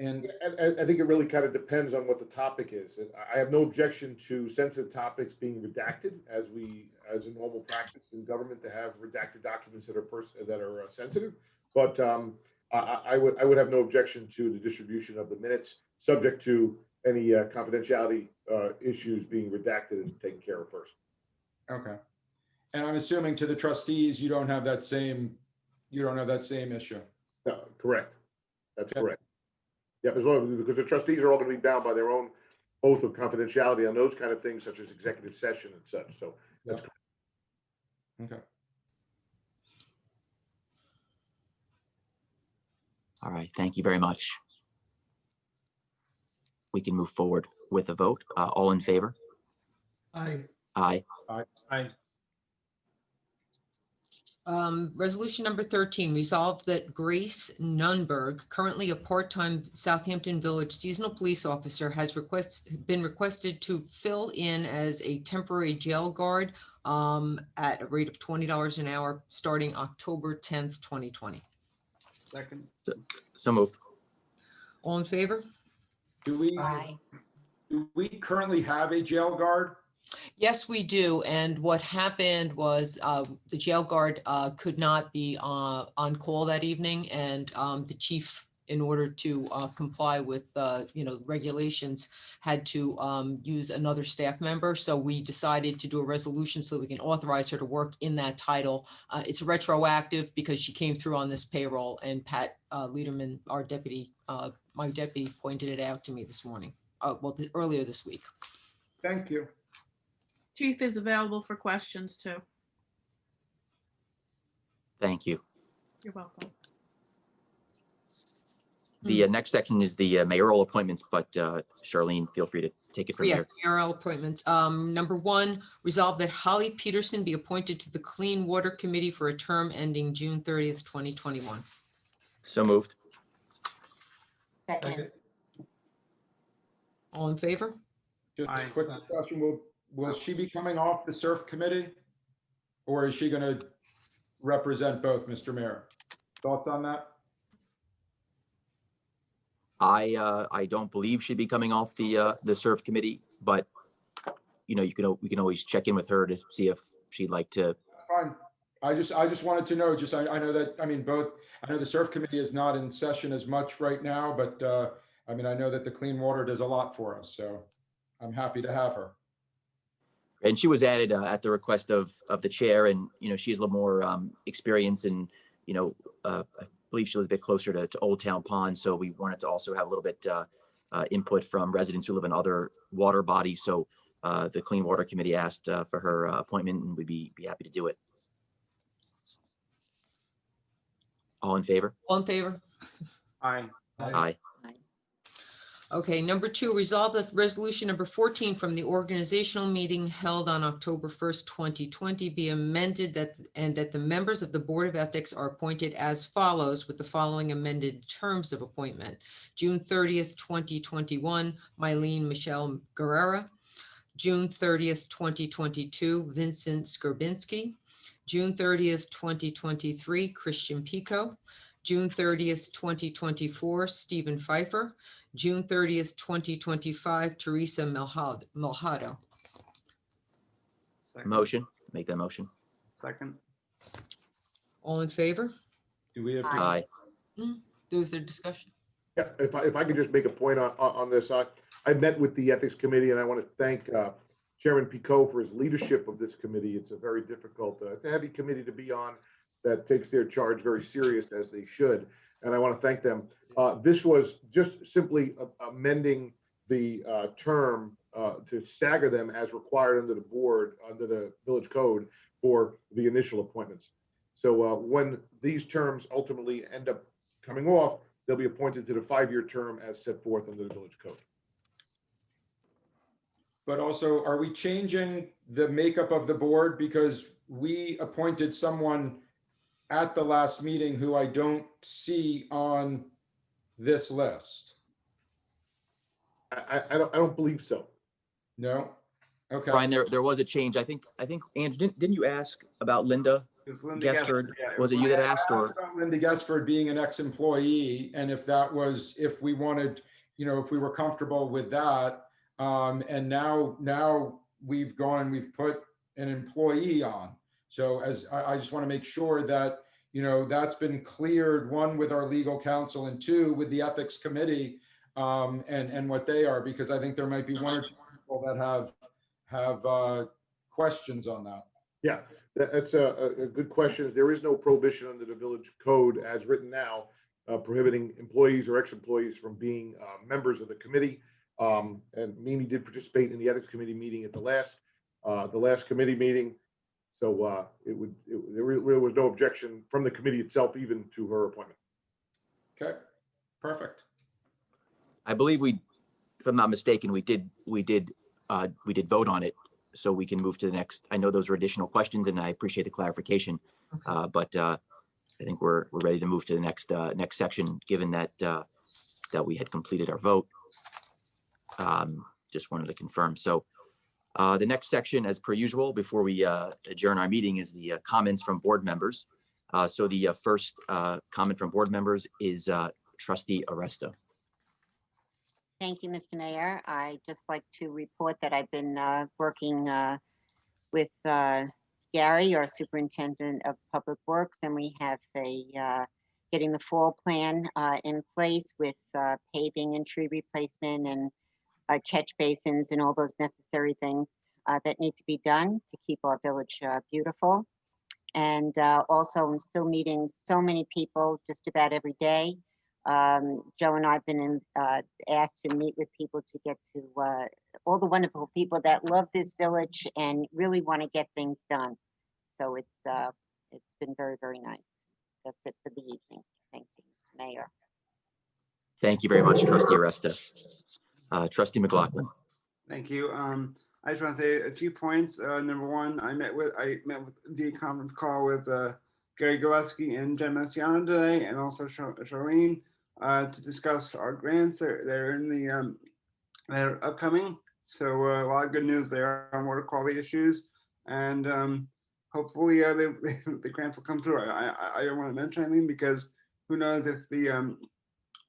S10: And I think it really kind of depends on what the topic is. I have no objection to sensitive topics being redacted, as a normal practice in government to have redacted documents that are sensitive. But I would have no objection to the distribution of the minutes, subject to any confidentiality issues being redacted and taken care of first.
S6: Okay. And I'm assuming to the trustees, you don't have that same issue.
S10: No, correct. That's correct. Yeah, because the trustees are all going to be bound by their own oath of confidentiality on those kind of things, such as executive session and such. So that's correct.
S6: Okay.
S1: All right, thank you very much. We can move forward with a vote. All in favor?
S9: Aye.
S1: Aye.
S7: Aye.
S4: Resolution number 13, resolved that Grace Nunberg, currently a part-time Southampton Village seasonal police officer, has been requested to fill in as a temporary jail guard at a rate of $20 an hour starting October 10th, 2020.
S7: Second.
S1: So moved.
S4: All in favor?
S6: Do we currently have a jail guard?
S4: Yes, we do. And what happened was the jail guard could not be on call that evening, and the chief in order to comply with, regulations, had to use another staff member. So we decided to do a resolution so that we can authorize her to work in that title. It's retroactive because she came through on this payroll, and Pat Lederman, our deputy, my deputy, pointed it out to me this morning, earlier this week.
S6: Thank you.
S2: Chief is available for questions too.
S1: Thank you.
S2: You're welcome.
S1: The next section is the mayoral appointments, but Charlene, feel free to take it from
S4: Yes,
S1: here.
S4: mayoral appointments. Number one, resolve that Holly Peterson be appointed to the Clean Water Committee for a term ending June 30th, 2021.
S1: So moved.
S5: Second.
S4: All in favor?
S6: Just
S9: Aye.
S6: a quick question. Will she be coming off the SURF committee? Or is she going to represent both, Mr. Mayor? Thoughts on that?
S1: I don't believe she'd be coming off the SURF committee, but we can always check in with her to see if she'd like to.
S6: Fine. I just wanted to know, I know that, I know the SURF committee is not in session as much right now, but I know that the clean water does a lot for us, so I'm happy to have her.
S1: And she was added at the request of the chair, and she has a little more experience, and I believe she lives a bit closer to Old Town Pond, so we wanted to also have a little bit input from residents who live in other water bodies. So the Clean Water Committee asked for her appointment, and we'd be happy to do it. All in favor?
S4: All in favor?
S9: Aye.
S1: Aye.
S4: Okay, number two, resolve that resolution number 14 from the organizational meeting held on October 1st, 2020 be amended and that the members of the Board of Ethics are appointed as follows with the following amended terms of appointment. June 30th, 2021, Mylene Michelle Guerrera. June 30th, 2022, Vincent Skurbinski. June 30th, 2023, Christian Pico. June 30th, 2024, Stephen Pfeiffer. June 30th, 2025, Teresa Melhado.
S1: Motion. Make that motion.
S9: Second.
S4: All in favor?
S6: Do we have?
S1: Aye.
S4: Is there discussion?
S10: Yeah, if I could just make a point on this, I met with the ethics committee, and I want to thank Chairman Picot for his leadership of this committee. It's a very difficult, it's a heavy committee to be on that takes their charge very serious, as they should. And I want to thank them. This was just simply amending the term to stagger them as required under the board, under the village code for the initial appointments. So when these terms ultimately end up coming off, they'll be appointed to the 5-year term as set forth under the village code.
S6: But also, are we changing the makeup of the board? Because we appointed someone at the last meeting who I don't see on this list.
S10: I don't believe so.
S6: No? Okay.
S1: Brian, there was a change. I think Andrew, didn't you ask about Linda Gesford? Was it you that asked, or?
S6: Linda Gesford being an ex-employee, and if we wanted, if we were comfortable with that, and now we've gone and we've put an employee on. So I just want to make sure that, that's been cleared, one, with our legal counsel, and two, with the ethics committee, and what they are, because I think there might be one or two people that have questions on that.
S10: Yeah, that's a good question. There is no prohibition under the village code as written now prohibiting employees or ex-employees from being members of the committee. And Mimi did participate in the ethics committee meeting at the last committee meeting. So there really was no objection from the committee itself, even to her appointment.
S6: Okay, perfect.
S1: I believe if I'm not mistaken, we did vote on it, so we can move to the next. I know those were additional questions, and I appreciate the clarification. But I think we're ready to move to the next section, given that we had completed our vote. Just wanted to confirm. So the next section, as per usual, before we adjourn our meeting, is the comments from board members. So the first comment from board members is Trustee Aresta.
S5: Thank you, Mr. Mayor. I just like to report that I've been working with Gary, our Superintendent of Public Works, and we have a getting the fall plan in place with paving and tree replacement and catch basins and all those necessary things that need to be done to keep our village beautiful. And also, I'm still meeting so many people just about every day. Joe and I have been asked to meet with people to get to all the wonderful people that love this village and really want to get things done. So it's been very, very nice. That's it for the evening. Thank you, Mr. Mayor.
S1: Thank you very much, Trustee Aresta. Trustee McLaughlin.
S8: Thank you. I just want to say a few points. Number one, I met with via conference call with Gary Gillespie and Jen Messiano today, and also Charlene to discuss our grants that are in the that are upcoming. So a lot of good news there on water quality issues, and hopefully the grants will come through. I don't want to mention anything because who knows if the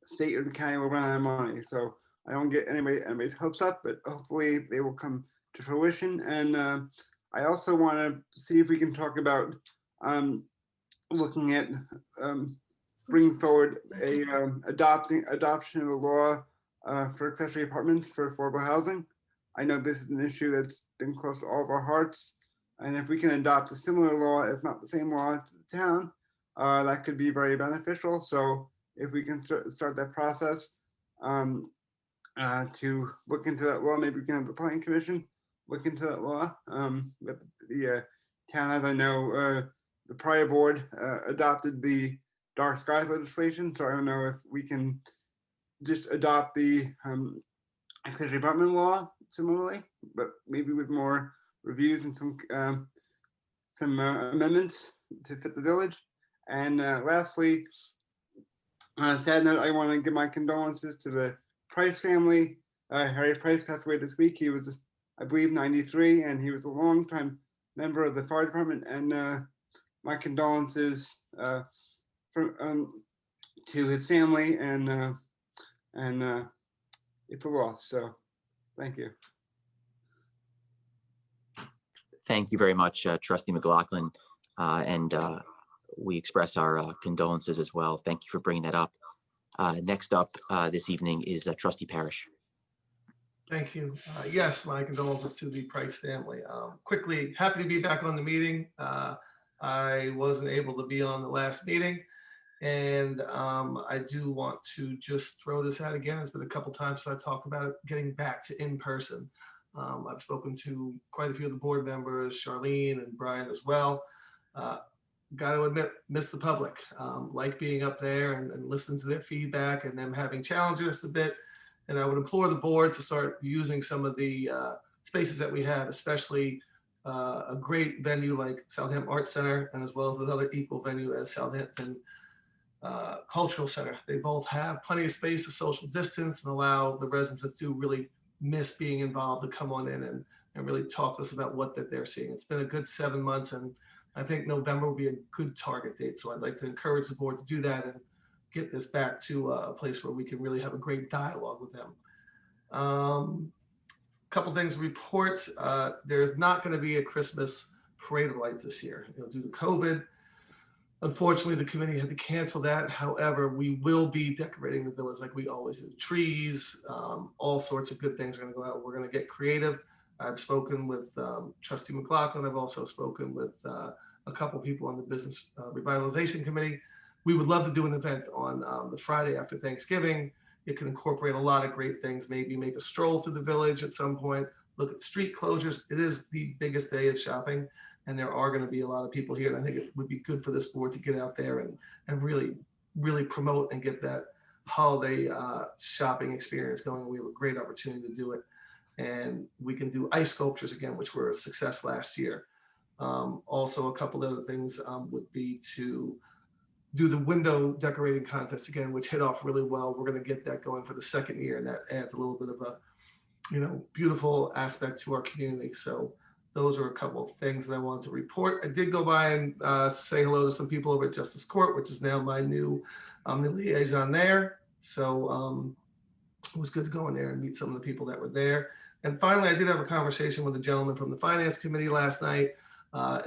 S8: state or the county will run out of money. So I don't get anybody's hopes up, but hopefully they will come to fruition. And I also want to see if we can talk about looking at bringing forward a adoption of a law for accessory apartments for affordable housing. I know this is an issue that's been close to all of our hearts, and if we can adopt a similar law, if not the same law, to the town, that could be very beneficial. So if we can start that process to look into that law, maybe we can have the planning commission look into that law. But the town, as I know, the prior board adopted the dark skies legislation, so I don't know if we can just adopt the accessory apartment law similarly, but maybe with more reviews and some amendments to fit the village. And lastly, on a sad note, I want to give my condolences to the Price family. Harry Price passed away this week. He was, I believe, 93, and he was a longtime member of the fire department. And my condolences to his family, and it's a loss. So, thank you.
S1: Thank you very much, Trustee McLaughlin, and we express our condolences as well. Thank you for bringing that up. Next up this evening is Trustee Parrish.
S9: Thank you. Yes, my condolences to the Price family. Quickly, happy to be back on the meeting. I wasn't able to be on the last meeting, and I do want to just throw this out again. It's been a couple times since I talked about it, getting back to in person. I've spoken to quite a few of the board members, Charlene and Brian as well. Got to admit, miss the public. Like being up there and listening to their feedback and them having challenged us a bit. And I would implore the board to start using some of the spaces that we have, especially a great venue like Southampton Arts Center, and as well as another equal venue as Southampton Cultural Center. They both have plenty of space to social distance and allow the residents that do really miss being involved to come on in and really talk to us about what that they're seeing. It's been a good 7 months, and I think November will be a good target date. So I'd like to encourage the board to do that and get this back to a place where we can really have a great dialogue with them. Couple things to report. There's not going to be a Christmas parade of lights this year, due to COVID. Unfortunately, the committee had to cancel that. However, we will be decorating the village like we always do. Trees, all sorts of good things are going to go out. We're going to get creative. I've spoken with Trustee McLaughlin. I've also spoken with a couple people on the Business Revitalization Committee. We would love to do an event on the Friday after Thanksgiving. It can incorporate a lot of great things, maybe make a stroll through the village at some point, look at street closures. It is the biggest day of shopping, and there are going to be a lot of people here. And I think it would be good for this board to get out there and really, really promote and get that holiday shopping experience going. We have a great opportunity to do it. And we can do ice sculptures again, which were a success last year. Also, a couple other things would be to do the window decorating contest again, which hit off really well. We're going to get that going for the second year, and that adds a little bit of a, beautiful aspect to our community. So those are a couple of things that I wanted to report. I did go by and say hello to some people over at Justice Court, which is now my new liaison there. So it was good to go in there and meet some of the people that were there. And finally, I did have a conversation with a gentleman from the Finance Committee last night.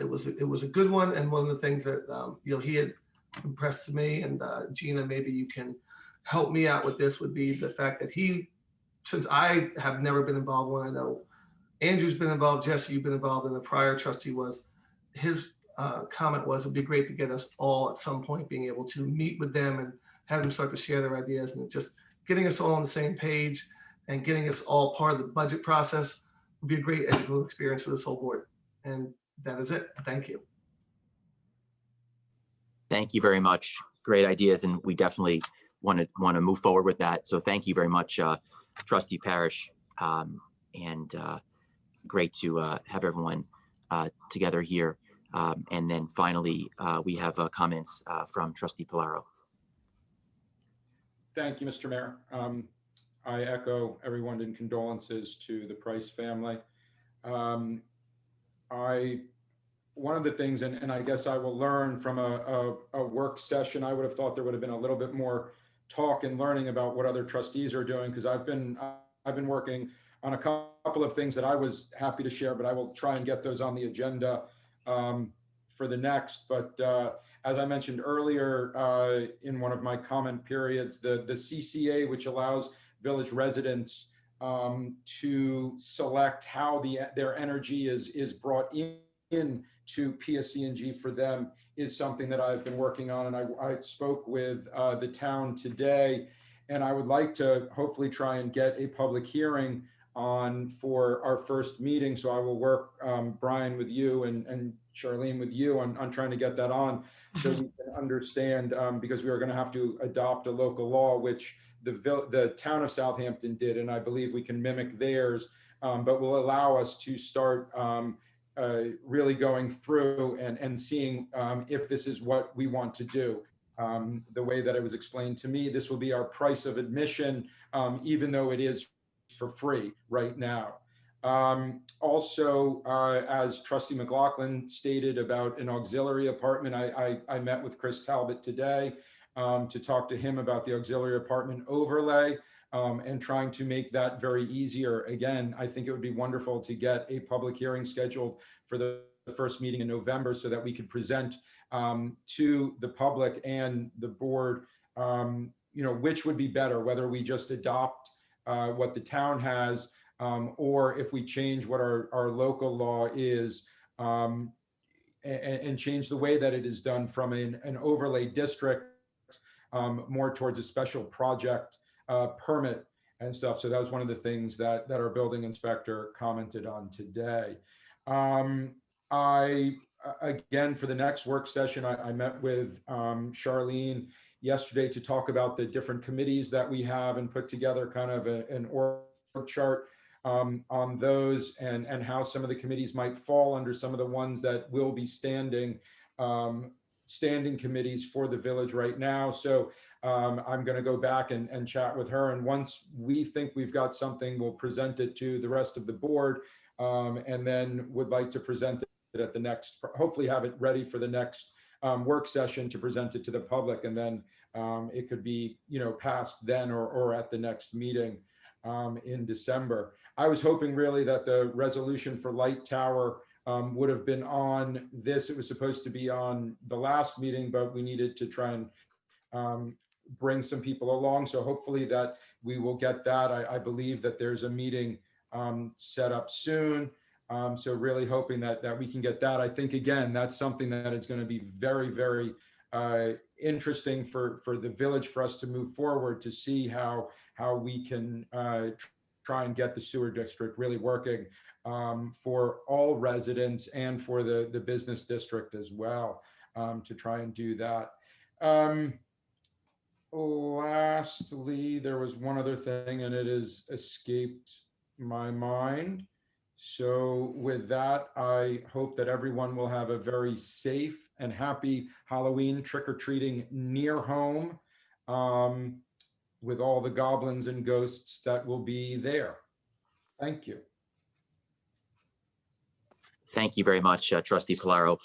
S9: It was a good one, and one of the things that he had impressed to me, and Gina, maybe you can help me out with this, would be the fact that since I have never been involved when I know Andrew's been involved, Jesse, you've been involved, and the prior trustee was, his comment was, it'd be great to get us all at some point being able to meet with them and have them start to share their ideas, and just getting us all on the same page and getting us all part of the budget process would be a great educational experience for this whole board. And that is it. Thank you.
S1: Thank you very much. Great ideas, and we definitely want to move forward with that. So thank you very much, Trustee Parrish, and great to have everyone together here. And then finally, we have comments from Trustee Polaro.
S6: Thank you, Mr. Mayor. I echo everyone in condolences to the Price family. One of the things, and I guess I will learn from a work session, I would have thought there would have been a little bit more talk and learning about what other trustees are doing, because I've been working on a couple of things that I was happy to share, but I will try and get those on the agenda for the next. But as I mentioned earlier in one of my comment periods, the CCA, which allows village residents to select how their energy is brought in to PSE&G for them, is something that I've been working on. And I spoke with the town today, and I would like to hopefully try and get a public hearing for our first meeting. So I will work, Brian, with you and Charlene with you on trying to get that on, so we can understand, because we are going to have to adopt a local law, which the town of Southampton did, and I believe we can mimic theirs, but will allow us to start really going through and seeing if this is what we want to do. The way that it was explained to me, this will be our price of admission, even though it is for free right now. Also, as Trustee McLaughlin stated about an auxiliary apartment, I met with Chris Talbot today to talk to him about the auxiliary apartment overlay, and trying to make that very easier. Again, I think it would be wonderful to get a public hearing scheduled for the first meeting in November, so that we could present to the public and the board, which would be better, whether we just adopt what the town has, or if we change what our local law is, and change the way that it is done from an overlay district more towards a special project permit and stuff. So that was one of the things that our building inspector commented on today. Again, for the next work session, I met with Charlene yesterday to talk about the different committees that we have and put together kind of an org chart on those, and how some of the committees might fall under some of the ones that will be standing committees for the village right now. So I'm going to go back and chat with her, and once we think we've got something, we'll present it to the rest of the board, and then would like to present it at the next, hopefully have it ready for the next work session to present it to the public, and then it could be passed then or at the next meeting in December. I was hoping really that the resolution for Light Tower would have been on this. It was supposed to be on the last meeting, but we needed to try and bring some people along. So hopefully that we will get that. I believe that there's a meeting set up soon. So really hoping that we can get that. I think, again, that's something that is going to be very, very interesting for the village, for us to move forward, to see how we can try and get the sewer district really working for all residents and for the business district as well, to try and do that. Lastly, there was one other thing, and it has escaped my mind. So with that, I hope that everyone will have a very safe and happy Halloween trick-or-treating near home, with all the goblins and ghosts that will be there. Thank you.
S1: Thank you very much, Trustee Polaro.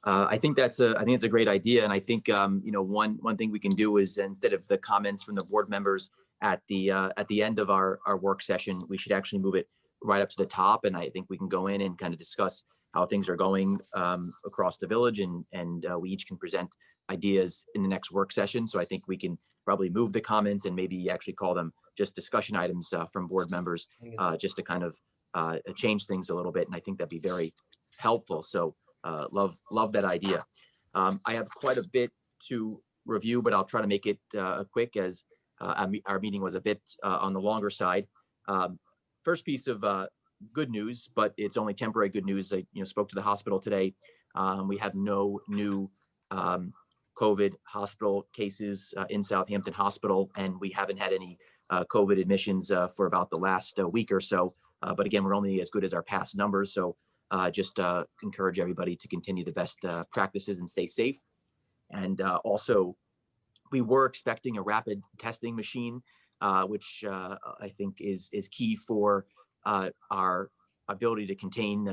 S1: I think it's a great idea, and I think one thing we can do is, instead of the comments from the board members at the end of our work session, we should actually move it right up to the top, and I think we can go in and kind of discuss how things are going across the village, and we each can present ideas in the next work session. So I think we can probably move the comments and maybe actually call them just discussion items from board members, just to kind of change things a little bit. And I think that'd be very helpful. So love that idea. I have quite a bit to review, but I'll try to make it quick, as our meeting was a bit on the longer side. First piece of good news, but it's only temporary good news. I spoke to the hospital today. We have no new COVID hospital cases in Southampton Hospital, and we haven't had any COVID admissions for about the last week or so. But again, we're only as good as our past numbers. So just encourage everybody to continue the best practices and stay safe. And also, we were expecting a rapid testing machine, which I think is key for our ability to contain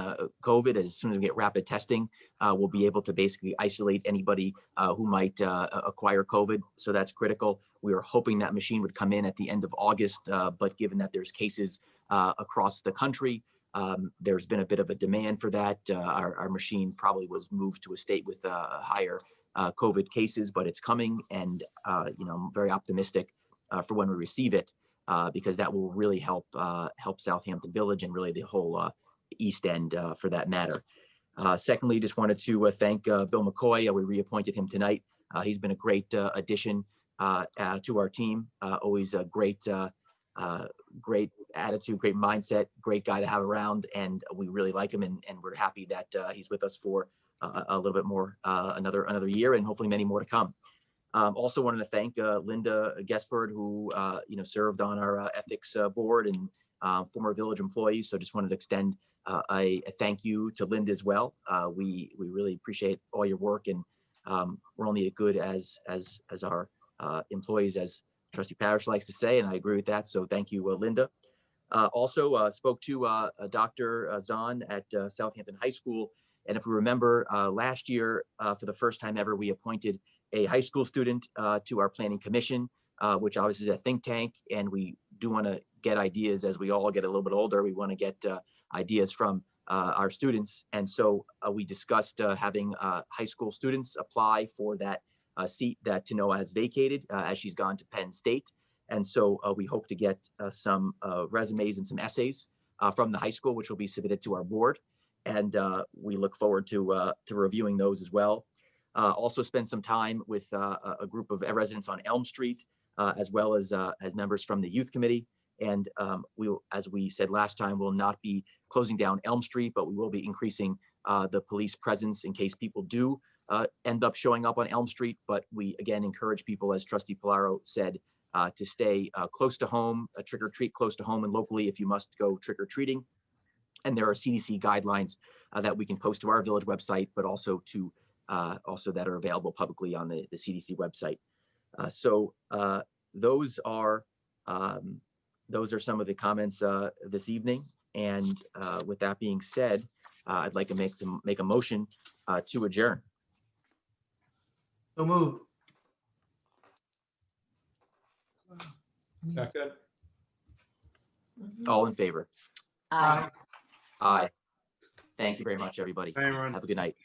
S1: COVID. As soon as we get rapid testing, we'll be able to basically isolate anybody who might acquire COVID. So that's critical. We were hoping that machine would come in at the end of August, but given that there's cases across the country, there's been a bit of a demand for that. Our machine probably was moved to a state with higher COVID cases, but it's coming, and I'm very optimistic for when we receive it, because that will really help Southampton Village and really the whole East End for that matter. Secondly, just wanted to thank Bill McCoy. We reappointed him tonight. He's been a great addition to our team. Always a great attitude, great mindset, great guy to have around, and we really like him, and we're happy that he's with us for a little bit more, another year, and hopefully many more to come. Also wanted to thank Linda Gesford, who served on our ethics board, and former village employee. So just wanted to extend a thank you to Linda as well. We really appreciate all your work, and we're only as good as our employees, as Trustee Parrish likes to say, and I agree with that. So thank you, Linda. Also spoke to Dr. Zahn at Southampton High School. And if we remember, last year, for the first time ever, we appointed a high school student to our planning commission, which obviously is a think tank. And we do want to get ideas as we all get a little bit older. We want to get ideas from our students. And so we discussed having high school students apply for that seat that Tanoa has vacated as she's gone to Penn State. And so we hope to get some resumes and some essays from the high school, which will be submitted to our board. And we look forward to reviewing those as well. Also spend some time with a group of residents on Elm Street, as well as members from the youth committee. And we, as we said last time, will not be closing down Elm Street, but we will be increasing the police presence in case people do end up showing up on Elm Street. But we again encourage people, as Trustee Polaro said, to stay close to home, trick or treat close to home, and locally if you must go trick or treating. And there are CDC guidelines that we can post to our village website, but also to also that are available publicly on the CDC website. So those are some of the comments this evening. And with that being said, I'd like to make a motion to adjourn.
S9: So moved.
S6: Second.
S1: All in favor?
S5: Aye.
S1: Aye. Thank you very much, everybody.
S8: Bye, everyone.
S1: Have a good night.